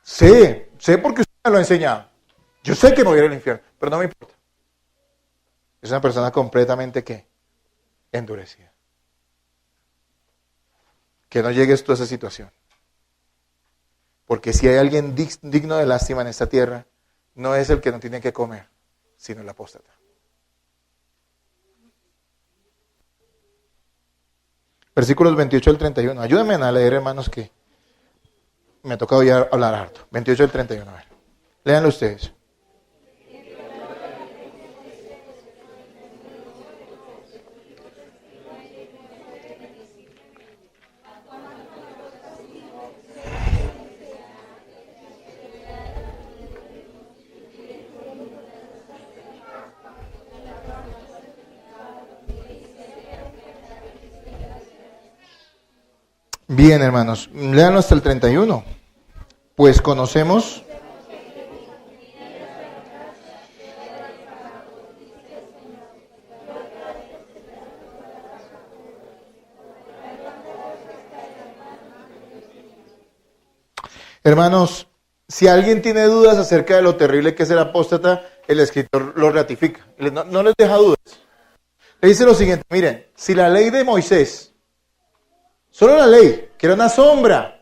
Sé porque usted me lo ha enseñado. Yo sé que me voy a ir al infierno, pero no me importa. Es una persona completamente, ¿qué? Endurecida. Que no llegues tú a esa situación. Porque si hay alguien digno de lástima en esta tierra, no es el que no tiene que comer, sino el apóstata. Versículos 28 al 31. Ayúdenme a leer, hermanos, que me ha tocado ya hablar harto. 28 al 31, a ver. Léanlo ustedes. Bien, hermanos, léanlo hasta el 31. Pues conocemos... Hermanos, si alguien tiene dudas acerca de lo terrible que es el apóstata, el escritor lo ratifica. No les deja dudas. Le dice lo siguiente, miren, si la ley de Moisés, solo la ley, que era una sombra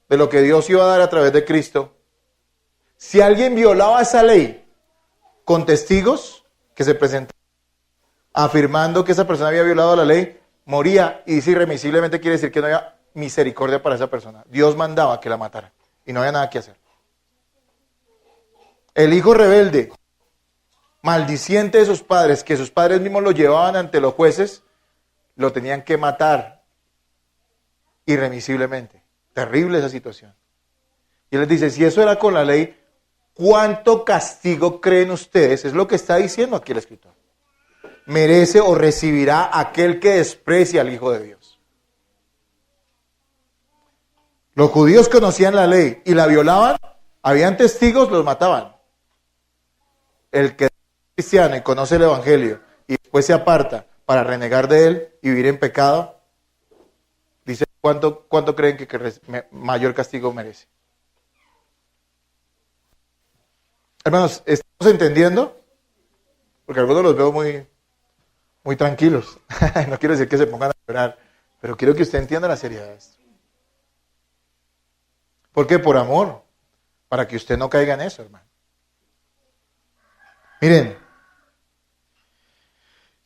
de lo que Dios iba a dar a través de Cristo, si alguien violaba esa ley con testigos que se presentaban afirmando que esa persona había violado la ley, moría, y dice irremisiblemente quiere decir que no había misericordia para esa persona. Dios mandaba que la matara y no había nada que hacer. El hijo rebelde, maldiciente de sus padres, que sus padres mismos lo llevaban ante los jueces, lo tenían que matar irremisiblemente. Terrible esa situación. Y él les dice, si eso era con la ley, ¿cuánto castigo creen ustedes? Es lo que está diciendo aquí el escritor. Merece o recibirá aquel que desprecia al Hijo de Dios. Los judíos conocían la ley y la violaban, habían testigos, los mataban. El que es cristiano y conoce el evangelio y después se aparta para renegar de él y vivir en pecado, dice, ¿cuánto creen que mayor castigo merece? Hermanos, ¿estamos entendiendo? Porque algunos los veo muy tranquilos. No quiero decir que se pongan a llorar, pero quiero que usted entienda la seriedad de esto. ¿Por qué? Por amor, para que usted no caiga en eso, hermano. Miren,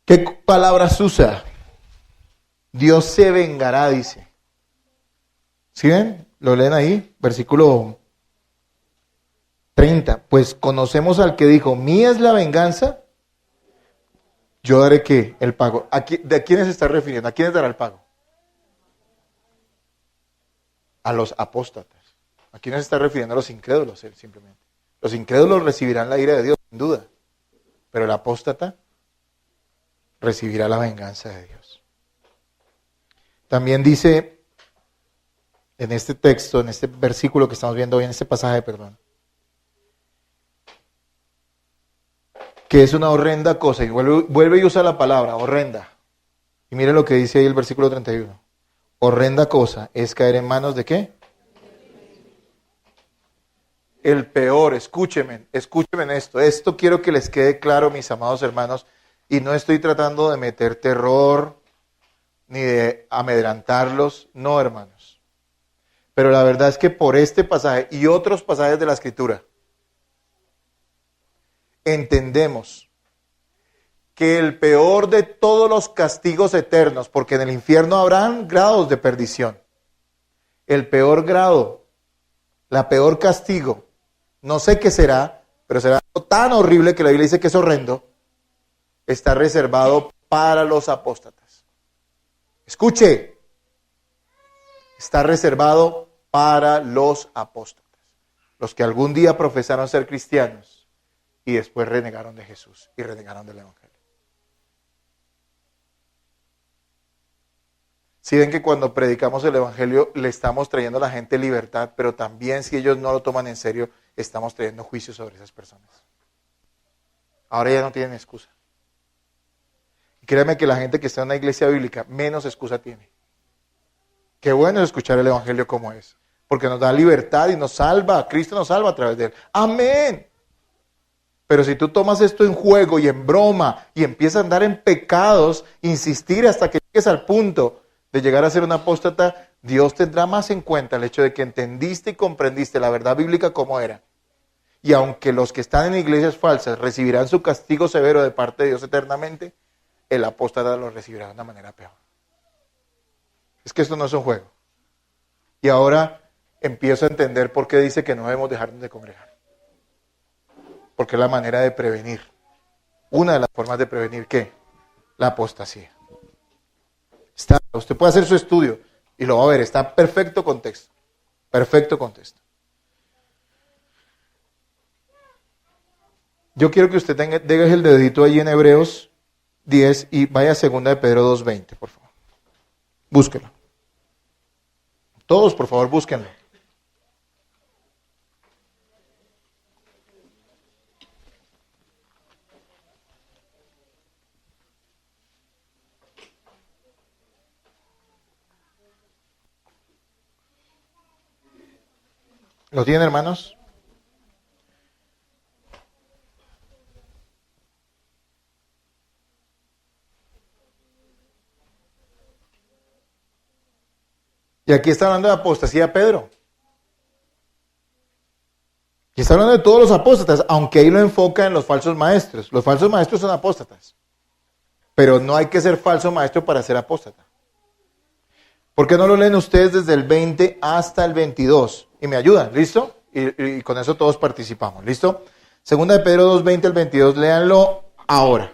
¿qué palabras usa? Dios se vengará, dice. ¿Sí ven? Lo leen ahí, versículo 30. Pues conocemos al que dijo, mía es la venganza, yo daré ¿qué? El pago. ¿De quiénes se está refiriendo? ¿A quiénes dará el pago? A los apóstatas. ¿A quiénes se está refiriendo? A los incrédulos, simplemente. Los incrédulos recibirán la ira de Dios, sin duda. Pero el apóstata recibirá la venganza de Dios. También dice en este texto, en este versículo que estamos viendo hoy, en este pasaje, perdón, que es una horrenda cosa. Y vuelve y usa la palabra, horrenda. Y mire lo que dice ahí el versículo 31. Horrenda cosa es caer en manos de ¿qué? El peor, escúchenme en esto. Esto quiero que les quede claro, mis amados hermanos, y no estoy tratando de meter terror ni de amedrantarlos, no, hermanos. Pero la verdad es que por este pasaje y otros pasajes de la Escritura, entendemos que el peor de todos los castigos eternos, porque en el infierno habrán grados de perdición, el peor grado, la peor castigo, no sé qué será, pero será algo tan horrible que la Biblia dice que es horrendo, está reservado para los apóstatas. Escuche, está reservado para los apóstatas, los que algún día profesaron ser cristianos y después renegaron de Jesús y renegaron del Evangelio. Si ven que cuando predicamos el Evangelio le estamos trayendo a la gente libertad, pero también si ellos no lo toman en serio, estamos trayendo juicio sobre esas personas. Ahora ya no tienen excusa. Y créanme que la gente que está en una iglesia bíblica menos excusa tiene. Qué bueno es escuchar el Evangelio como es, porque nos da libertad y nos salva. Cristo nos salva a través de él. ¡Amén! Pero si tú tomas esto en juego y en broma y empiezas a andar en pecados, insistir hasta que llegues al punto de llegar a ser un apóstata, Dios tendrá más en cuenta el hecho de que entendiste y comprendiste la verdad bíblica como era. Y aunque los que están en iglesias falsas recibirán su castigo severo de parte de Dios eternamente, el apóstata lo recibirá de una manera peor. Es que esto no es un juego. Y ahora empiezo a entender por qué dice que no debemos dejarnos de congregar. Porque es la manera de prevenir. Una de las formas de prevenir, ¿qué? La apostasía. Usted puede hacer su estudio y lo va a ver, está perfecto contexto. Perfecto contexto. Yo quiero que usted deje el dedito ahí en Hebreos 10 y vaya a 2 de Pedro 2:20, por favor. Búsquelo. Todos, por favor, búsquenlo. ¿Lo tienen, hermanos? Y aquí está hablando de apostasía Pedro. Y está hablando de todos los apóstatas, aunque ahí lo enfoca en los falsos maestros. Los falsos maestros son apóstatas. Pero no hay que ser falso maestro para ser apóstata. ¿Por qué no lo leen ustedes desde el 20 hasta el 22? Y me ayudan, ¿listo? Y con eso todos participamos, ¿listo? 2 de Pedro 2:20 al 22, léanlo ahora.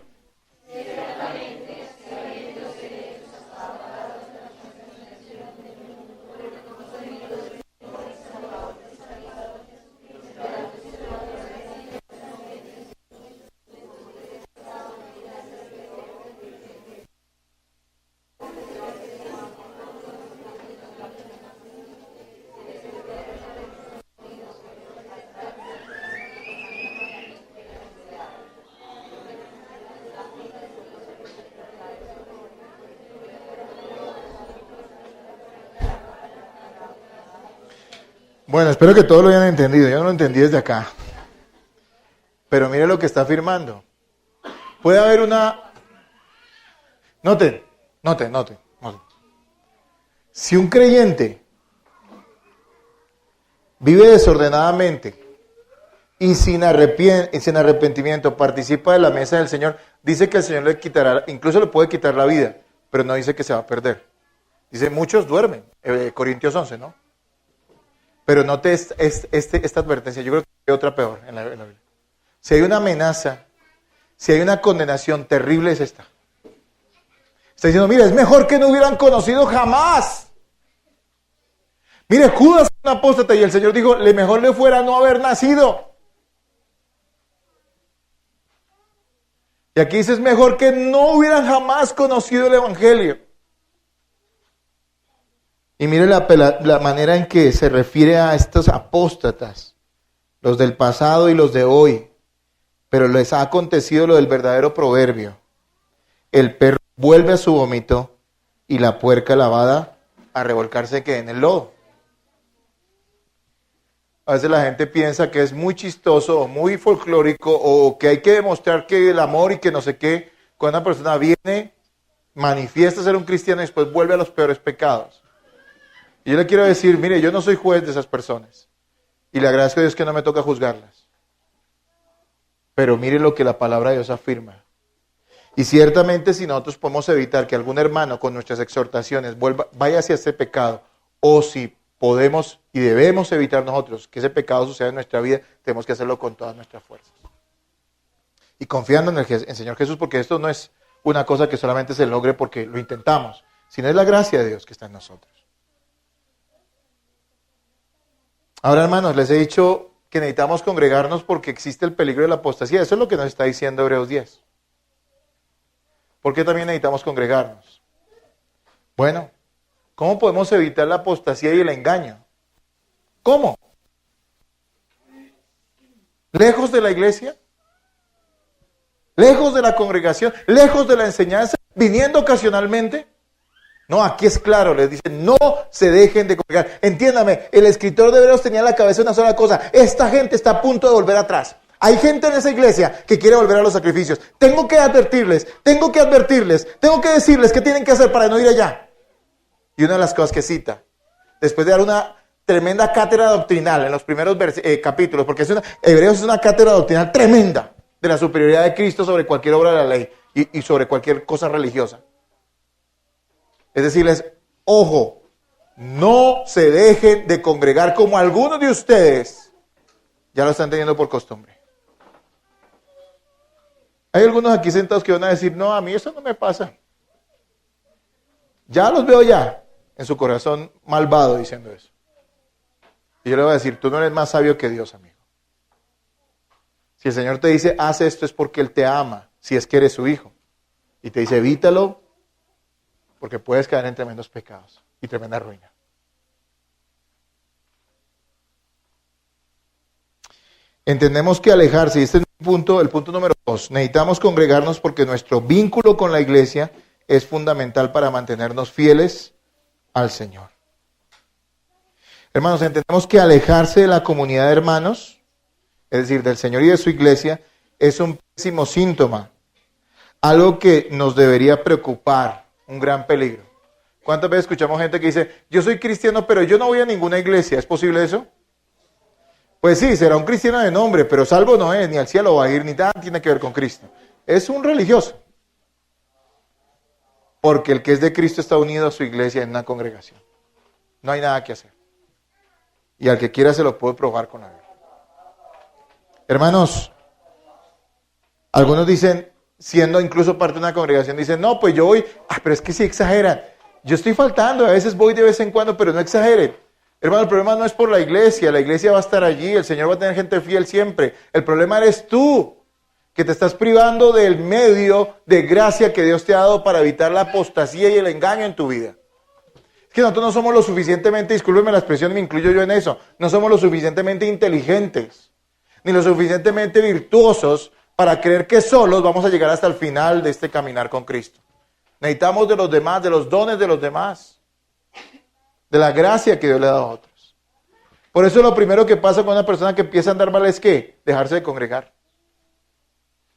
Bueno, espero que todos lo hayan entendido. Yo no lo entendí desde acá. Pero mire lo que está afirmando. Puede haber una... Noten. Si un creyente vive desordenadamente y sin arrepentimiento participa de la mesa del Señor, dice que el Señor le quitará, incluso le puede quitar la vida, pero no dice que se va a perder. Dice, muchos duermen. Corintios 11, ¿no? Pero note esta advertencia, yo creo que hay otra peor en la Biblia. Si hay una amenaza, si hay una condenación terrible es esta. Está diciendo, mira, es mejor que no hubieran conocido jamás. Mire, Judas es un apóstata y el Señor dijo, mejor le fuera no haber nacido. Y aquí dice, es mejor que no hubieran jamás conocido el Evangelio. Y mire la manera en que se refiere a estos apóstatas, los del pasado y los de hoy. Pero les ha acontecido lo del verdadero proverbio. El perro vuelve a su vómito y la puerca lavada a revolcarse que en el lodo. A veces la gente piensa que es muy chistoso o muy folclórico o que hay que demostrar que el amor y que no sé qué, cuando una persona viene, manifiesta ser un cristiano y después vuelve a los peores pecados. Y yo le quiero decir, mire, yo no soy juez de esas personas. Y le agradezco a Dios que no me toca juzgarlas. Pero mire lo que la palabra de Dios afirma. Y ciertamente si nosotros podemos evitar que algún hermano con nuestras exhortaciones vaya hacia ese pecado, o si podemos y debemos evitar nosotros que ese pecado suceda en nuestra vida, tenemos que hacerlo con todas nuestras fuerzas. Y confiando en el Señor Jesús, porque esto no es una cosa que solamente se logre porque lo intentamos, sino es la gracia de Dios que está en nosotros. Ahora, hermanos, les he dicho que necesitamos congregarnos porque existe el peligro de la apostasía. Eso es lo que nos está diciendo Hebreos 10. ¿Por qué también necesitamos congregarnos? Bueno, ¿cómo podemos evitar la apostasía y el engaño? ¿Cómo? ¿Lejos de la iglesia? ¿Lejos de la congregación? ¿Lejos de la enseñanza? ¿Viniendo ocasionalmente? No, aquí es claro, les dice, no se dejen de congregar. Entiéndame, el escritor de Hebreos tenía en la cabeza una sola cosa. Esta gente está a punto de volver atrás. Hay gente en esa iglesia que quiere volver a los sacrificios. Tengo que advertirles, tengo que decirles qué tienen que hacer para no ir allá. Y una de las cosas que cita después de dar una tremenda cátedra doctrinal en los primeros capítulos, porque Hebreos es una cátedra doctrinal tremenda de la superioridad de Cristo sobre cualquier obra de la ley y sobre cualquier cosa religiosa. Es decirles, ojo, no se dejen de congregar como algunos de ustedes ya lo están teniendo por costumbre. Hay algunos aquí sentados que van a decir, no, a mí eso no me pasa. Ya los veo ya en su corazón malvado diciendo eso. Y yo le voy a decir, tú no eres más sabio que Dios, amigo. Si el Señor te dice, haz esto, es porque Él te ama, si es que eres su hijo. Y te dice, evítalo, porque puedes caer en tremendos pecados y tremenda ruina. Entendemos que alejarse, y este es el punto número 2, necesitamos congregarnos porque nuestro vínculo con la iglesia es fundamental para mantenernos fieles al Señor. Hermanos, entendemos que alejarse de la comunidad de hermanos, es decir, del Señor y de su iglesia, es un pésimo síntoma, algo que nos debería preocupar, un gran peligro. ¿Cuántas veces escuchamos gente que dice, yo soy cristiano, pero yo no voy a ninguna iglesia? ¿Es posible eso? Pues sí, será un cristiano de nombre, pero salvo no es, ni al cielo va a ir, ni nada tiene que ver con Cristo. Es un religioso. Porque el que es de Cristo está unido a su iglesia en una congregación. No hay nada que hacer. Y al que quiera se lo puede probar con la Biblia. Hermanos, algunos dicen, siendo incluso parte de una congregación, dicen, no, pues yo voy, pero es que sí exageran. Yo estoy faltando, a veces voy de vez en cuando, pero no exageren. Hermano, el problema no es por la iglesia va a estar allí, el Señor va a tener gente fiel siempre. El problema eres tú, que te estás privando del medio de gracia que Dios te ha dado para evitar la apostasía y el engaño en tu vida. Es que nosotros no somos lo suficientemente, discúlpeme la expresión, me incluyo yo en eso, no somos lo suficientemente inteligentes, ni lo suficientemente virtuosos para creer que solos vamos a llegar hasta el final de este caminar con Cristo. Necesitamos de los demás, de los dones de los demás, de la gracia que Dios le ha dado a otros. Por eso lo primero que pasa con una persona que empieza a andar mal es ¿qué? Dejarse de congregar.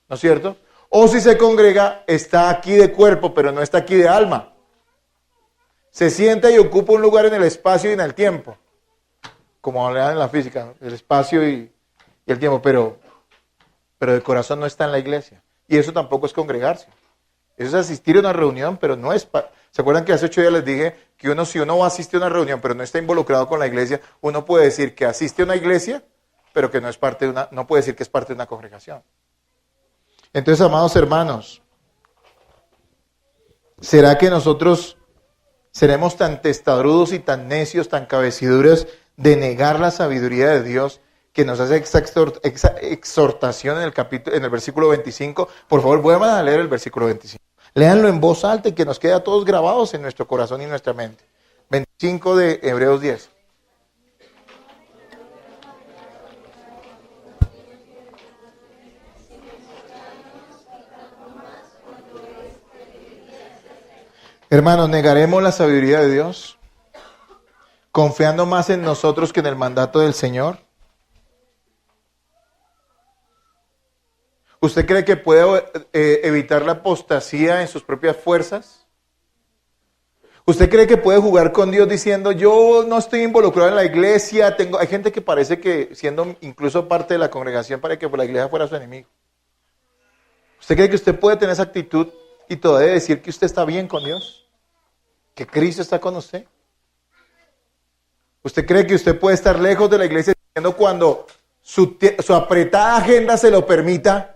¿No es cierto? O si se congrega, está aquí de cuerpo, pero no está aquí de alma. Se sienta y ocupa un lugar en el espacio y en el tiempo. Como hablan en la física, el espacio y el tiempo, pero de corazón no está en la iglesia. Y eso tampoco es congregarse. Eso es asistir a una reunión, pero no es... ¿Se acuerdan que hace 8 días les dije que si uno asiste a una reunión, pero no está involucrado con la iglesia, uno puede decir que asiste a una iglesia, pero que no es parte de no puede decir que es parte de una congregación? Entonces, amados hermanos, ¿será que nosotros seremos tan testarudos y tan necios, tan cabeciduras de negar la sabiduría de Dios que nos hace esa exhortación en el versículo 25? Por favor, vuelvan a leer el versículo 25. Léanlo en voz alta y que nos quede a todos grabados en nuestro corazón y en nuestra mente. 25 de Hebreos 10. Hermanos, ¿negaremos la sabiduría de Dios? ¿Confiando más en nosotros que en el mandato del Señor? ¿Usted cree que puede evitar la apostasía en sus propias fuerzas? ¿Usted cree que puede jugar con Dios diciendo, yo no estoy involucrado en la iglesia? Hay gente que parece que, siendo incluso parte de la congregación, para que la iglesia fuera su enemigo. ¿Usted cree que usted puede tener esa actitud y todavía decir que usted está bien con Dios? ¿Que Cristo está con usted? ¿Usted cree que usted puede estar lejos de la iglesia diciendo cuando su apretada agenda se lo permita?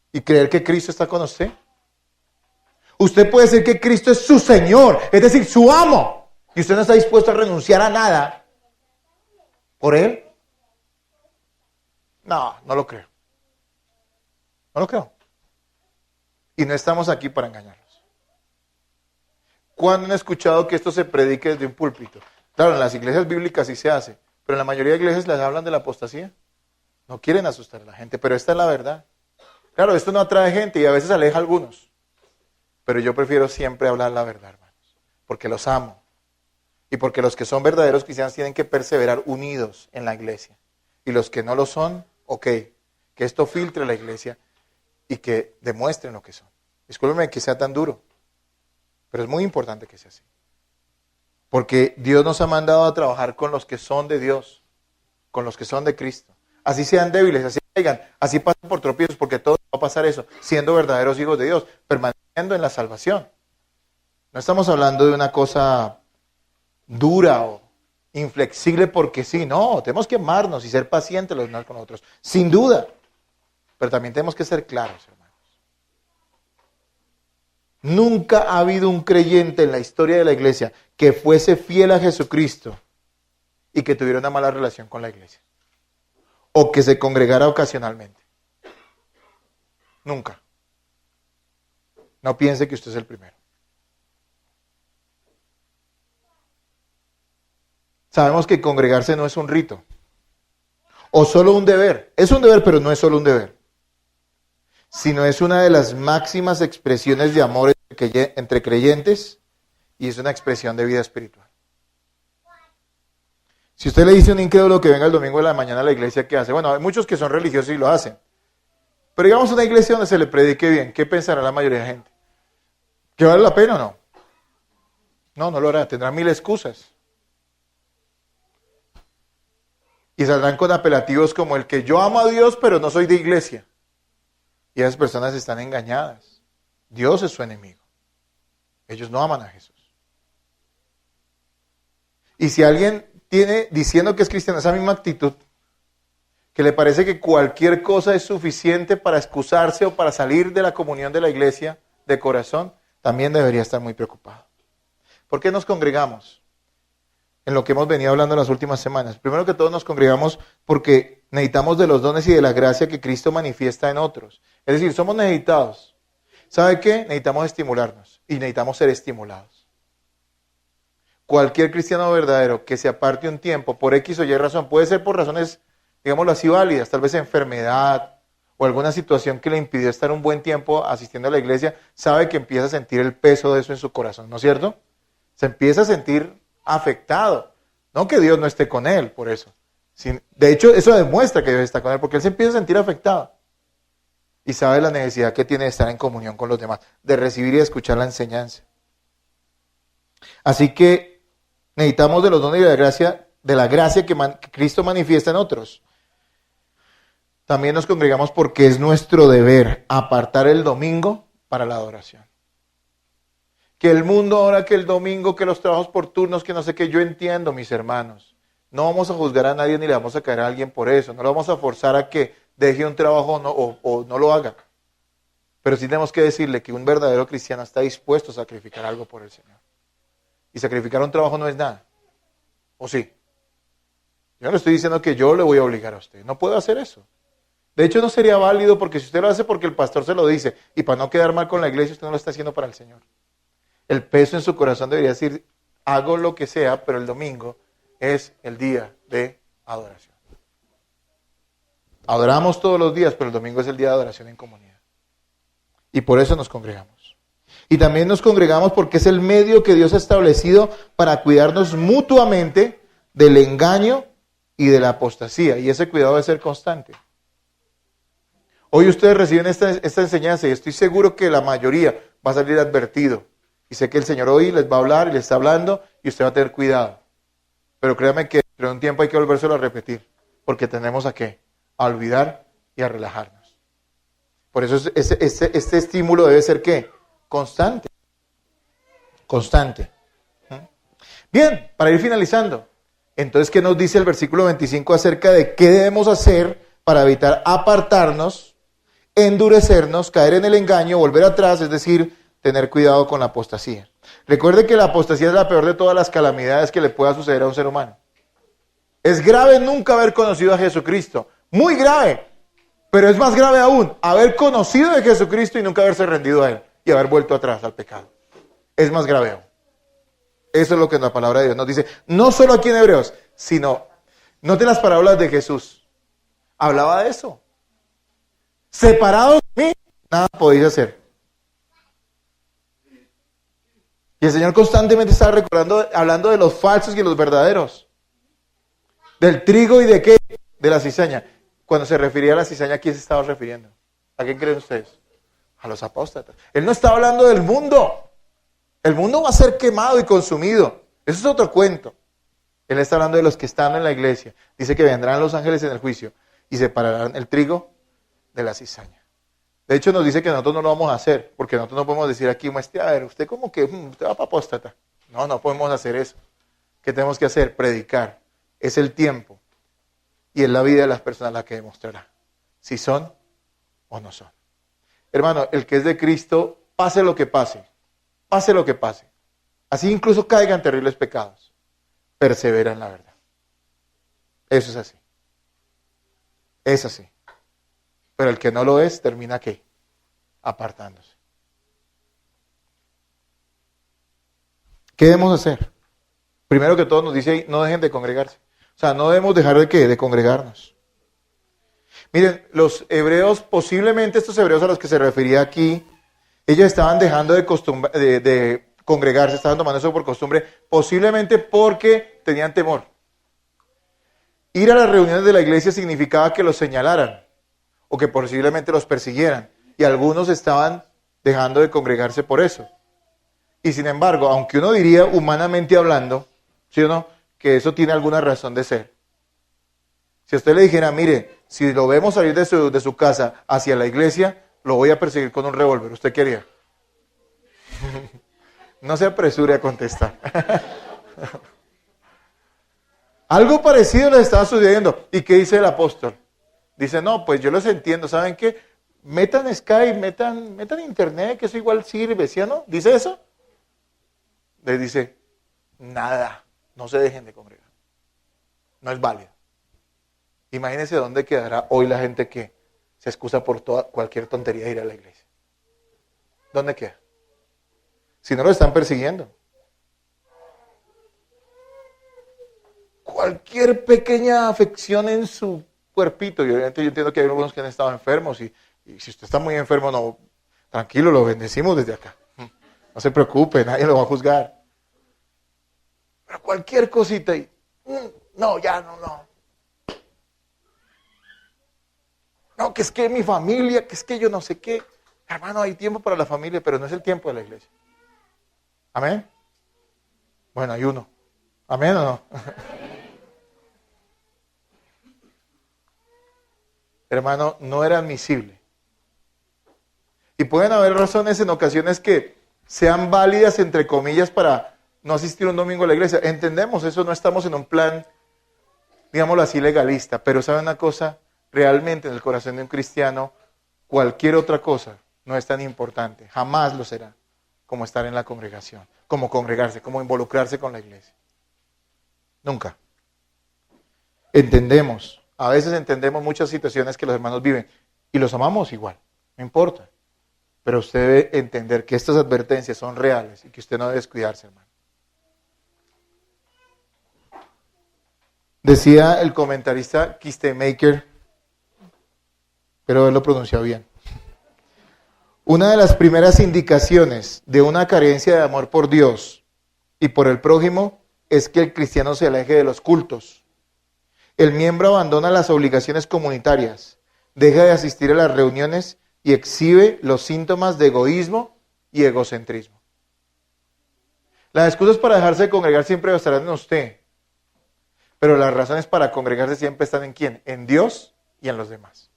¿Y creer que Cristo está con usted? Usted puede decir que Cristo es su Señor, es decir, su amo, y usted no está dispuesto a renunciar a nada por Él. No, no lo creo. No lo creo. Y no estamos aquí para engañarlos. ¿Cuándo han escuchado que esto se predique desde un púlpito? Claro, en las iglesias bíblicas sí se hace, pero en la mayoría de iglesias les hablan de la apostasía. No quieren asustar a la gente, pero esta es la verdad. Claro, esto no atrae gente y a veces aleja a algunos. Pero yo prefiero siempre hablar la verdad, hermanos, porque los amo. Y porque los que son verdaderos cristianos tienen que perseverar unidos en la iglesia. Y los que no lo son, ok, que esto filtre la iglesia y que demuestren lo que son. Discúlpeme que sea tan duro, pero es muy importante que sea así. Porque Dios nos ha mandado a trabajar con los que son de Dios, con los que son de Cristo. Así sean débiles, así caigan, así pasen por tropiezos, porque todo va a pasar eso, siendo verdaderos hijos de Dios, permaneciendo en la salvación. No estamos hablando de una cosa dura o inflexible porque sí, no, tenemos que amarnos y ser pacientes los unos con los otros, sin duda. Pero también tenemos que ser claros, hermanos. Nunca ha habido un creyente en la historia de la iglesia que fuese fiel a Jesucristo y que tuviera una mala relación con la iglesia. O que se congregara ocasionalmente. Nunca. No piense que usted es el primero. Sabemos que congregarse no es un rito. O solo un deber. Es un deber, pero no es solo un deber. Sino es una de las máximas expresiones de amor entre creyentes y es una expresión de vida espiritual. Si usted le dice a un incrédulo que venga el domingo de la mañana a la iglesia, ¿qué hace? Bueno, hay muchos que son religiosos y lo hacen. Pero digamos una iglesia donde se le predique bien, ¿qué pensará la mayoría de gente? ¿Que vale la pena o no? No, no lo hará, tendrá mil excusas. Y saldrán con apelativos como el que yo amo a Dios, pero no soy de iglesia. Y esas personas están engañadas. Dios es su enemigo. Ellos no aman a Jesús. Y si alguien tiene, diciendo que es cristiano, esa misma actitud, que le parece que cualquier cosa es suficiente para excusarse o para salir de la comunión de la iglesia de corazón, también debería estar muy preocupado. ¿Por qué nos congregamos? En lo que hemos venido hablando en las últimas semanas. Primero que todo nos congregamos porque necesitamos de los dones y de la gracia que Cristo manifiesta en otros. Es decir, somos necesitados. ¿Sabe qué? Necesitamos estimularnos y necesitamos ser estimulados. Cualquier cristiano verdadero que se aparte un tiempo por X o Y razón, puede ser por razones, digámoslo así, válidas, tal vez enfermedad o alguna situación que le impidió estar un buen tiempo asistiendo a la iglesia, sabe que empieza a sentir el peso de eso en su corazón, ¿no es cierto? Se empieza a sentir afectado. No que Dios no esté con él por eso. De hecho, eso demuestra que Dios está con él, porque él se empieza a sentir afectado. Y sabe la necesidad que tiene de estar en comunión con los demás, de recibir y escuchar la enseñanza. Así que necesitamos de los dones y de la gracia que Cristo manifiesta en otros. También nos congregamos porque es nuestro deber apartar el domingo para la adoración. Que el mundo ahora, que el domingo, que los trabajos por turnos, que no sé qué, yo entiendo, mis hermanos. No vamos a juzgar a nadie ni le vamos a caer a alguien por eso. No lo vamos a forzar a que deje un trabajo o no lo haga. Pero sí tenemos que decirle que un verdadero cristiano está dispuesto a sacrificar algo por el Señor. Y sacrificar un trabajo no es nada. ¿O sí? Yo no estoy diciendo que yo le voy a obligar a usted. No puedo hacer eso. De hecho, no sería válido porque si usted lo hace porque el pastor se lo dice y para no quedar mal con la iglesia, usted no lo está haciendo para el Señor. El peso en su corazón debería decir, hago lo que sea, pero el domingo es el día de adoración. Adoramos todos los días, pero el domingo es el día de adoración en comunidad. Y por eso nos congregamos. Y también nos congregamos porque es el medio que Dios ha establecido para cuidarnos mutuamente del engaño y de la apostasía. Y ese cuidado debe ser constante. Hoy ustedes reciben esta enseñanza y estoy seguro que la mayoría va a salir advertido. Y sé que el Señor hoy les va a hablar y les está hablando y usted va a tener cuidado. Pero créame que dentro de un tiempo hay que volvérselo a repetir. Porque tenemos a qué? A olvidar y a relajarnos. Por eso este estímulo debe ser ¿qué? Constante. Constante. Bien, para ir finalizando. Entonces, ¿qué nos dice el versículo 25 acerca de qué debemos hacer para evitar apartarnos, endurecernos, caer en el engaño, volver atrás, es decir, tener cuidado con la apostasía? Recuerde que la apostasía es la peor de todas las calamidades que le pueda suceder a un ser humano. Es grave nunca haber conocido a Jesucristo, muy grave, pero es más grave aún haber conocido a Jesucristo y nunca haberse rendido a Él y haber vuelto atrás al pecado. Es más grave aún. Eso es lo que la palabra de Dios nos dice, no solo aquí en Hebreos, sino, note las parábolas de Jesús. Hablaba de eso. Separados de mí, nada podéis hacer. Y el Señor constantemente estaba recordando, hablando de los falsos y de los verdaderos. Del trigo y de qué? De la cizaña. Cuando se refería a la cizaña, ¿a quién se estaba refiriendo? ¿A quién creen ustedes? A los apóstatas. Él no estaba hablando del mundo. El mundo va a ser quemado y consumido. Eso es otro cuento. Él está hablando de los que están en la iglesia. Dice que vendrán los ángeles en el juicio y separarán el trigo de la cizaña. De hecho, nos dice que nosotros no lo vamos a hacer, porque nosotros no podemos decir aquí, maestro, a ver, usted como que, usted va para apóstata. No, no podemos hacer eso. ¿Qué tenemos que hacer? Predicar. Es el tiempo y es la vida de las personas la que demostrará si son o no son. Hermano, el que es de Cristo, pase lo que pase, así incluso caigan terribles pecados, persevera en la verdad. Eso es así. Es así. Pero el que no lo es, termina ¿qué? Apartándose. ¿Qué debemos hacer? Primero que todo nos dice ahí, no dejen de congregarse. O sea, no debemos dejar de ¿qué? De congregarnos. Miren, los hebreos, posiblemente estos hebreos a los que se refería aquí, ellos estaban dejando de congregarse, estaban tomando eso por costumbre, posiblemente porque tenían temor. Ir a las reuniones de la iglesia significaba que los señalaran o que posiblemente los persiguieran. Y algunos estaban dejando de congregarse por eso. Y sin embargo, aunque uno diría humanamente hablando, ¿sí o no?, que eso tiene alguna razón de ser. Si a usted le dijera, mire, si lo vemos salir de su casa hacia la iglesia, lo voy a perseguir con un revólver, ¿usted qué haría? No se apresure a contestar. Algo parecido les estaba sucediendo. ¿Y qué dice el apóstol? Dice, no, pues yo los entiendo. ¿Saben qué? Metan Skype, metan internet, que eso igual sirve, ¿sí o no? ¿Dice eso? Les dice, nada, no se dejen de congregar. No es válido. Imagínense dónde quedará hoy la gente que se excusa por cualquier tontería de ir a la iglesia. ¿Dónde queda? Si no lo están persiguiendo. Cualquier pequeña afección en su cuerpito, y obviamente yo entiendo que hay algunos que han estado enfermos, y si usted está muy enfermo, no, tranquilo, lo bendecimos desde acá. No se preocupe, nadie lo va a juzgar. Pero cualquier cosita y no, ya no. No, que es que mi familia, que es que yo no sé qué. Hermano, hay tiempo para la familia, pero no es el tiempo de la iglesia. ¿Amén? Bueno, hay uno. ¿Amén o no? Hermano, no era admisible. Y pueden haber razones en ocasiones que sean válidas, entre comillas, para no asistir un domingo a la iglesia. Entendemos eso, no estamos en un plan, digámoslo así, legalista. Pero ¿saben una cosa? Realmente en el corazón de un cristiano, cualquier otra cosa no es tan importante. Jamás lo será como estar en la congregación, como congregarse, como involucrarse con la iglesia. Nunca. Entendemos. A veces entendemos muchas situaciones que los hermanos viven y los amamos igual, no importa. Pero usted debe entender que estas advertencias son reales y que usted no debe descuidarse, hermano. Decía el comentarista Kistemaker, pero él lo pronunció bien. Una de las primeras indicaciones de una carencia de amor por Dios y por el prójimo es que el cristiano se aleje de los cultos. El miembro abandona las obligaciones comunitarias, deja de asistir a las reuniones y exhibe los síntomas de egoísmo y egocentrismo. Las excusas para dejarse de congregar siempre estarán en usted, pero las razones para congregarse siempre están ¿en quién? En Dios y en los demás.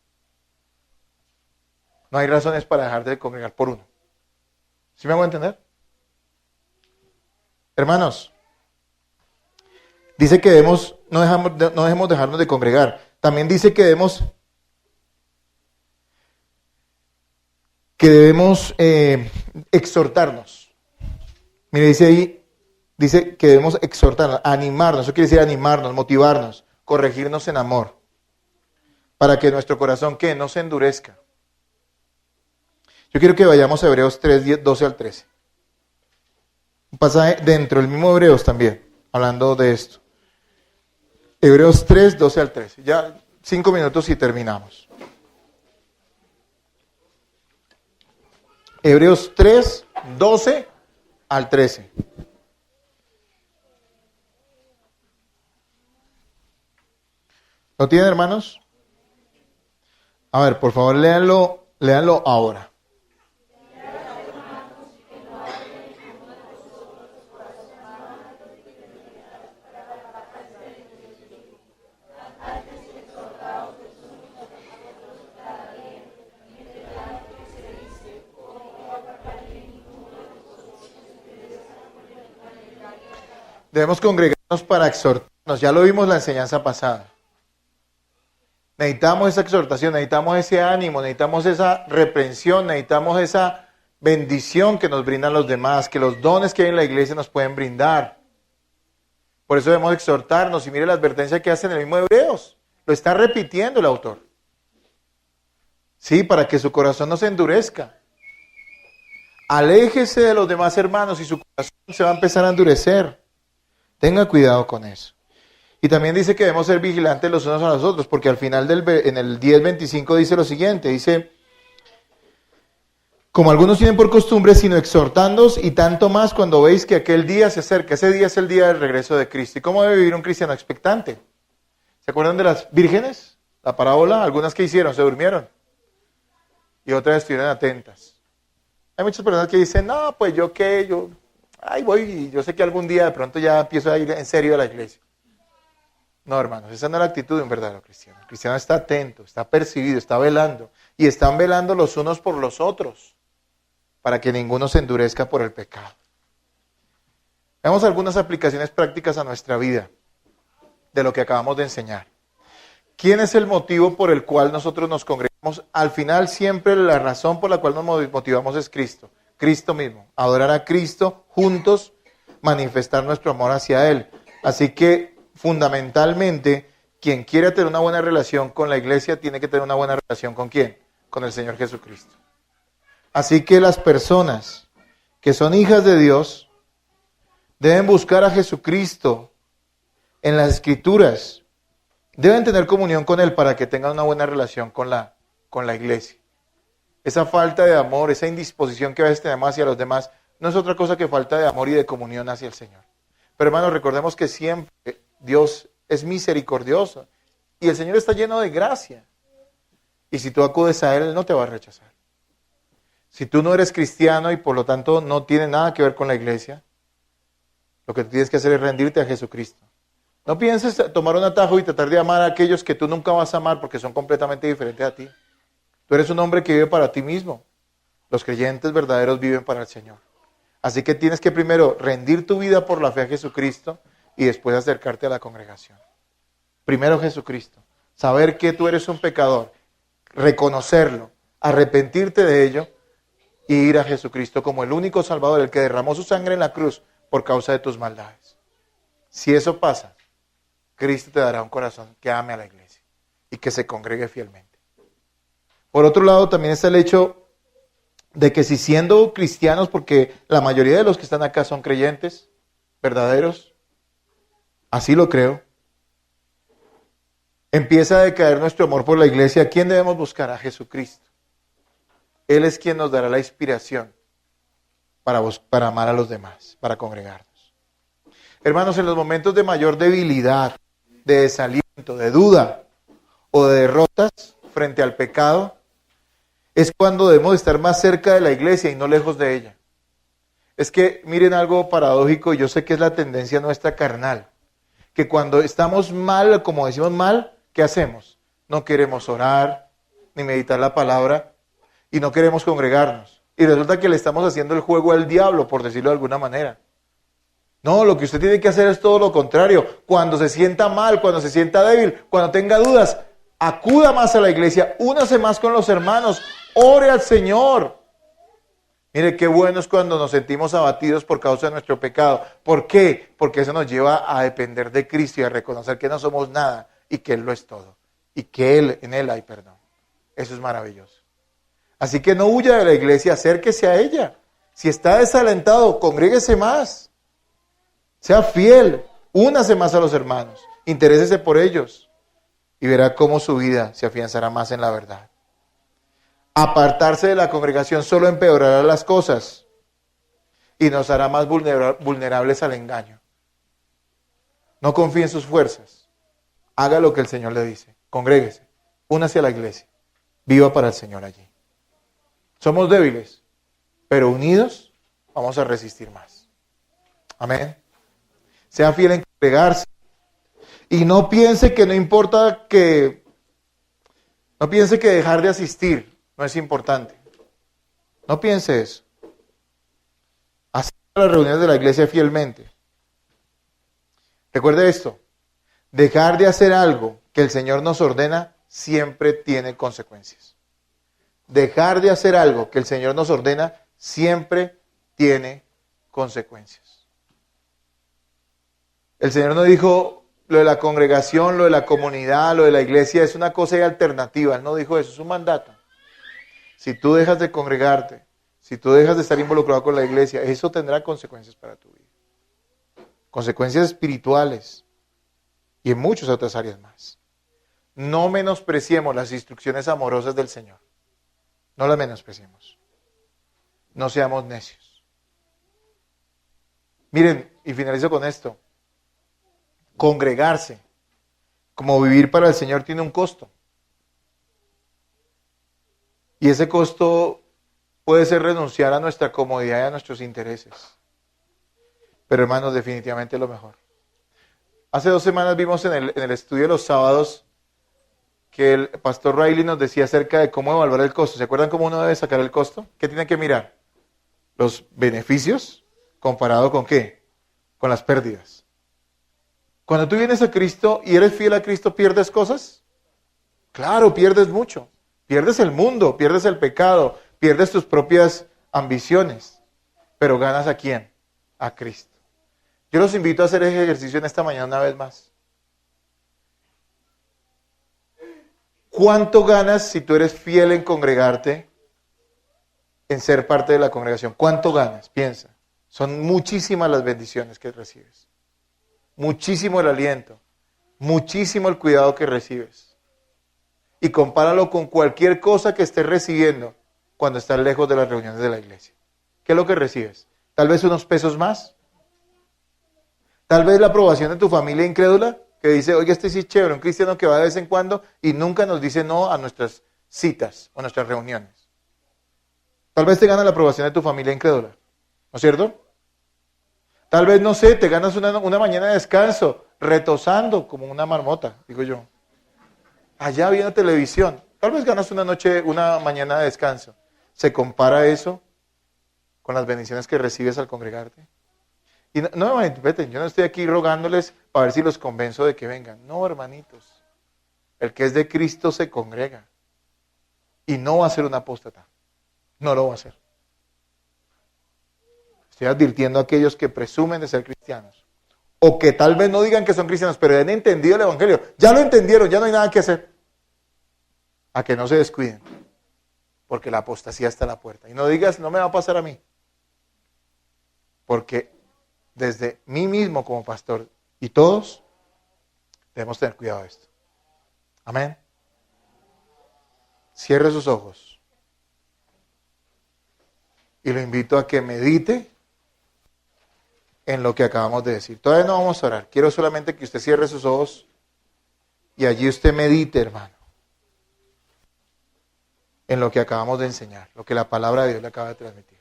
No hay razones para dejar de congregar por uno. ¿Sí me hago entender? Hermanos, dice que no dejemos dejarnos de congregar. También dice que debemos exhortarnos. Mire, dice ahí, dice que debemos exhortarnos, animarnos. Eso quiere decir animarnos, motivarnos, corregirnos en amor. Para que nuestro corazón, ¿qué? No se endurezca. Yo quiero que vayamos a Hebreos 3, 12 al 13. Un pasaje dentro del mismo Hebreos también, hablando de esto. Hebreos 3, 12 al 13. Ya 5 minutos y terminamos. Hebreos 3, 12 al 13. ¿Lo tienen, hermanos? A ver, por favor, léanlo ahora. Debemos congregarnos para exhortarnos. Ya lo vimos la enseñanza pasada. Necesitamos esa exhortación, necesitamos ese ánimo, necesitamos esa reprensión, necesitamos esa bendición que nos brindan los demás, que los dones que hay en la iglesia nos pueden brindar. Por eso debemos exhortarnos. Y mire la advertencia que hace en el mismo Hebreos. Lo está repitiendo el autor. Sí, para que su corazón no se endurezca. Aléjese de los demás hermanos y su corazón se va a empezar a endurecer. Tenga cuidado con eso. Y también dice que debemos ser vigilantes los unos a los otros, porque al final en el 10:25 dice lo siguiente, dice, como algunos tienen por costumbre, sino exhortándoos, y tanto más cuando veis que aquel día se acerca. Ese día es el día del regreso de Cristo. ¿Y cómo debe vivir un cristiano expectante? ¿Se acuerdan de las vírgenes? La parábola, algunas que hicieron, se durmieron. Y otras estuvieron atentas. Hay muchas personas que dicen, no, pues yo qué, ahí voy, y yo sé que algún día de pronto ya empiezo a ir en serio a la iglesia. No, hermanos, esa no es la actitud de un verdadero cristiano. El cristiano está atento, está percibido, está velando. Y están velando los unos por los otros, para que ninguno se endurezca por el pecado. Veamos algunas aplicaciones prácticas a nuestra vida de lo que acabamos de enseñar. ¿Quién es el motivo por el cual nosotros nos congregamos? Al final siempre la razón por la cual nos motivamos es Cristo. Cristo mismo. Adorar a Cristo juntos, manifestar nuestro amor hacia Él. Así que fundamentalmente, quien quiere tener una buena relación con la iglesia tiene que tener una buena relación ¿con quién? Con el Señor Jesucristo. Así que las personas que son hijas de Dios deben buscar a Jesucristo en las Escrituras. Deben tener comunión con Él para que tengan una buena relación con la iglesia. Esa falta de amor, esa indisposición que a veces tenemos hacia los demás, no es otra cosa que falta de amor y de comunión hacia el Señor. Pero hermanos, recordemos que siempre Dios es misericordioso y el Señor está lleno de gracia. Y si tú acudes a Él no te va a rechazar. Si tú no eres cristiano y por lo tanto no tienes nada que ver con la iglesia, lo que tienes que hacer es rendirte a Jesucristo. No pienses tomar un atajo y tratar de amar a aquellos que tú nunca vas a amar porque son completamente diferentes a ti. Tú eres un hombre que vive para ti mismo. Los creyentes verdaderos viven para el Señor. Así que tienes que primero rendir tu vida por la fe a Jesucristo y después acercarte a la congregación. Primero Jesucristo. Saber que tú eres un pecador. Reconocerlo. Arrepentirte de ello y ir a Jesucristo como el único Salvador, el que derramó su sangre en la cruz por causa de tus maldades. Si eso pasa, Cristo te dará un corazón que ame a la iglesia y que se congregue fielmente. Por otro lado, también está el hecho de que si siendo cristianos, porque la mayoría de los que están acá son creyentes, verdaderos, así lo creo, empieza a decaer nuestro amor por la iglesia. ¿A quién debemos buscar? A Jesucristo. Él es quien nos dará la inspiración para amar a los demás, para congregarnos. Hermanos, en los momentos de mayor debilidad, de desaliento, de duda o de derrotas frente al pecado, es cuando debemos estar más cerca de la iglesia y no lejos de ella. Es que miren algo paradójico, yo sé que es la tendencia nuestra carnal, que cuando estamos mal, como decimos mal, ¿qué hacemos? No queremos orar, ni meditar la palabra, y no queremos congregarnos. Y resulta que le estamos haciendo el juego al diablo, por decirlo de alguna manera. No, lo que usted tiene que hacer es todo lo contrario. Cuando se sienta mal, cuando se sienta débil, cuando tenga dudas, acuda más a la iglesia, únase más con los hermanos, ore al Señor. Mire qué bueno es cuando nos sentimos abatidos por causa de nuestro pecado. ¿Por qué? Porque eso nos lleva a depender de Cristo y a reconocer que no somos nada y que Él lo es todo. Y que en Él hay perdón. Eso es maravilloso. Así que no huya de la iglesia, acérquese a ella. Si está desalentado, congréguese más. Sea fiel, únase más a los hermanos, interésese por ellos y verá cómo su vida se afianzará más en la verdad. Apartarse de la congregación solo empeorará las cosas y nos hará más vulnerables al engaño. No confíe en sus fuerzas, haga lo que el Señor le dice, congréguese, únase a la iglesia, viva para el Señor allí. Somos débiles, pero unidos vamos a resistir más. Amén. Sea fiel en congregarse. Y no piense que no piense que dejar de asistir no es importante. No piense eso. Asista a las reuniones de la iglesia fielmente. Recuerde esto, dejar de hacer algo que el Señor nos ordena siempre tiene consecuencias. Dejar de hacer algo que el Señor nos ordena siempre tiene consecuencias. El Señor nos dijo, lo de la congregación, lo de la comunidad, lo de la iglesia es una cosa alternativa. Él no dijo eso, es un mandato. Si tú dejas de congregarte, si tú dejas de estar involucrado con la iglesia, eso tendrá consecuencias para tu vida. Consecuencias espirituales y en muchas otras áreas más. No menospreciemos las instrucciones amorosas del Señor. No las menospreciemos. No seamos necios. Miren, y finalizo con esto. Congregarse, como vivir para el Señor, tiene un costo. Y ese costo puede ser renunciar a nuestra comodidad y a nuestros intereses. Pero hermanos, definitivamente es lo mejor. Hace 2 semanas vimos en el estudio de los sábados que el pastor Riley nos decía acerca de cómo evaluar el costo. ¿Se acuerdan cómo uno debe sacar el costo? ¿Qué tiene que mirar? Los beneficios comparado con ¿qué? Con las pérdidas. Cuando tú vienes a Cristo y eres fiel a Cristo, ¿pierdes cosas? Claro, pierdes mucho. Pierdes el mundo, pierdes el pecado, pierdes tus propias ambiciones. Pero ganas ¿a quién? A Cristo. Yo los invito a hacer ese ejercicio en esta mañana una vez más. ¿Cuánto ganas si tú eres fiel en congregarte, en ser parte de la congregación? ¿Cuánto ganas? Piensa. Son muchísimas las bendiciones que recibes. Muchísimo el aliento. Muchísimo el cuidado que recibes. Y compáralo con cualquier cosa que estés recibiendo cuando estás lejos de las reuniones de la iglesia. ¿Qué es lo que recibes? Tal vez unos pesos más. Tal vez la aprobación de tu familia incrédula, que dice, oye, este sí es chévere, un cristiano que va de vez en cuando y nunca nos dice no a nuestras citas o nuestras reuniones. Tal vez te gana la aprobación de tu familia incrédula, ¿no es cierto? Tal vez, no sé, te ganas una mañana de descanso, retosando como una marmota, digo yo. Allá viendo televisión. Tal vez ganas una mañana de descanso. ¿Se compara eso con las bendiciones que recibes al congregarte? Y no me malinterpreten, yo no estoy aquí rogándoles para ver si los convenzo de que vengan. No, hermanitos. El que es de Cristo se congrega. Y no va a ser un apóstata. No lo va a hacer. Estoy advirtiendo a aquellos que presumen de ser cristianos. O que tal vez no digan que son cristianos, pero han entendido el evangelio. Ya lo entendieron, ya no hay nada que hacer. A que no se descuiden. Porque la apostasía está a la puerta. Y no digas, no me va a pasar a mí. Porque desde mí mismo como pastor y todos debemos tener cuidado de esto. Amén. Cierre sus ojos. Y lo invito a que medite en lo que acabamos de decir. Todavía no vamos a orar. Quiero solamente que usted cierre sus ojos y allí usted medite, hermano, en lo que acabamos de enseñar, lo que la palabra de Dios le acaba de transmitir.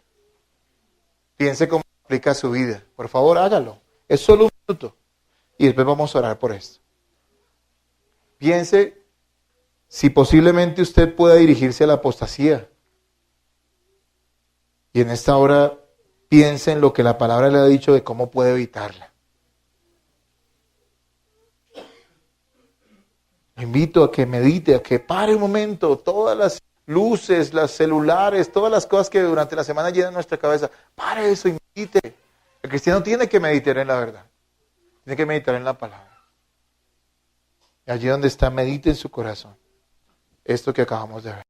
Piense cómo aplica a su vida. Por favor, hágalo. Es solo un minuto. Y después vamos a orar por esto. Piense si posiblemente usted pueda dirigirse a la apostasía. Y en esta hora piense en lo que la palabra le ha dicho de cómo puede evitarla. Le invito a que medite, a que pare un momento, todas las luces, los celulares, todas las cosas que durante la semana llenan nuestra cabeza. Pare eso y medite. El cristiano tiene que meditar en la verdad. Tiene que meditar en la palabra. Y allí donde está, medite en su corazón esto que acabamos de ver.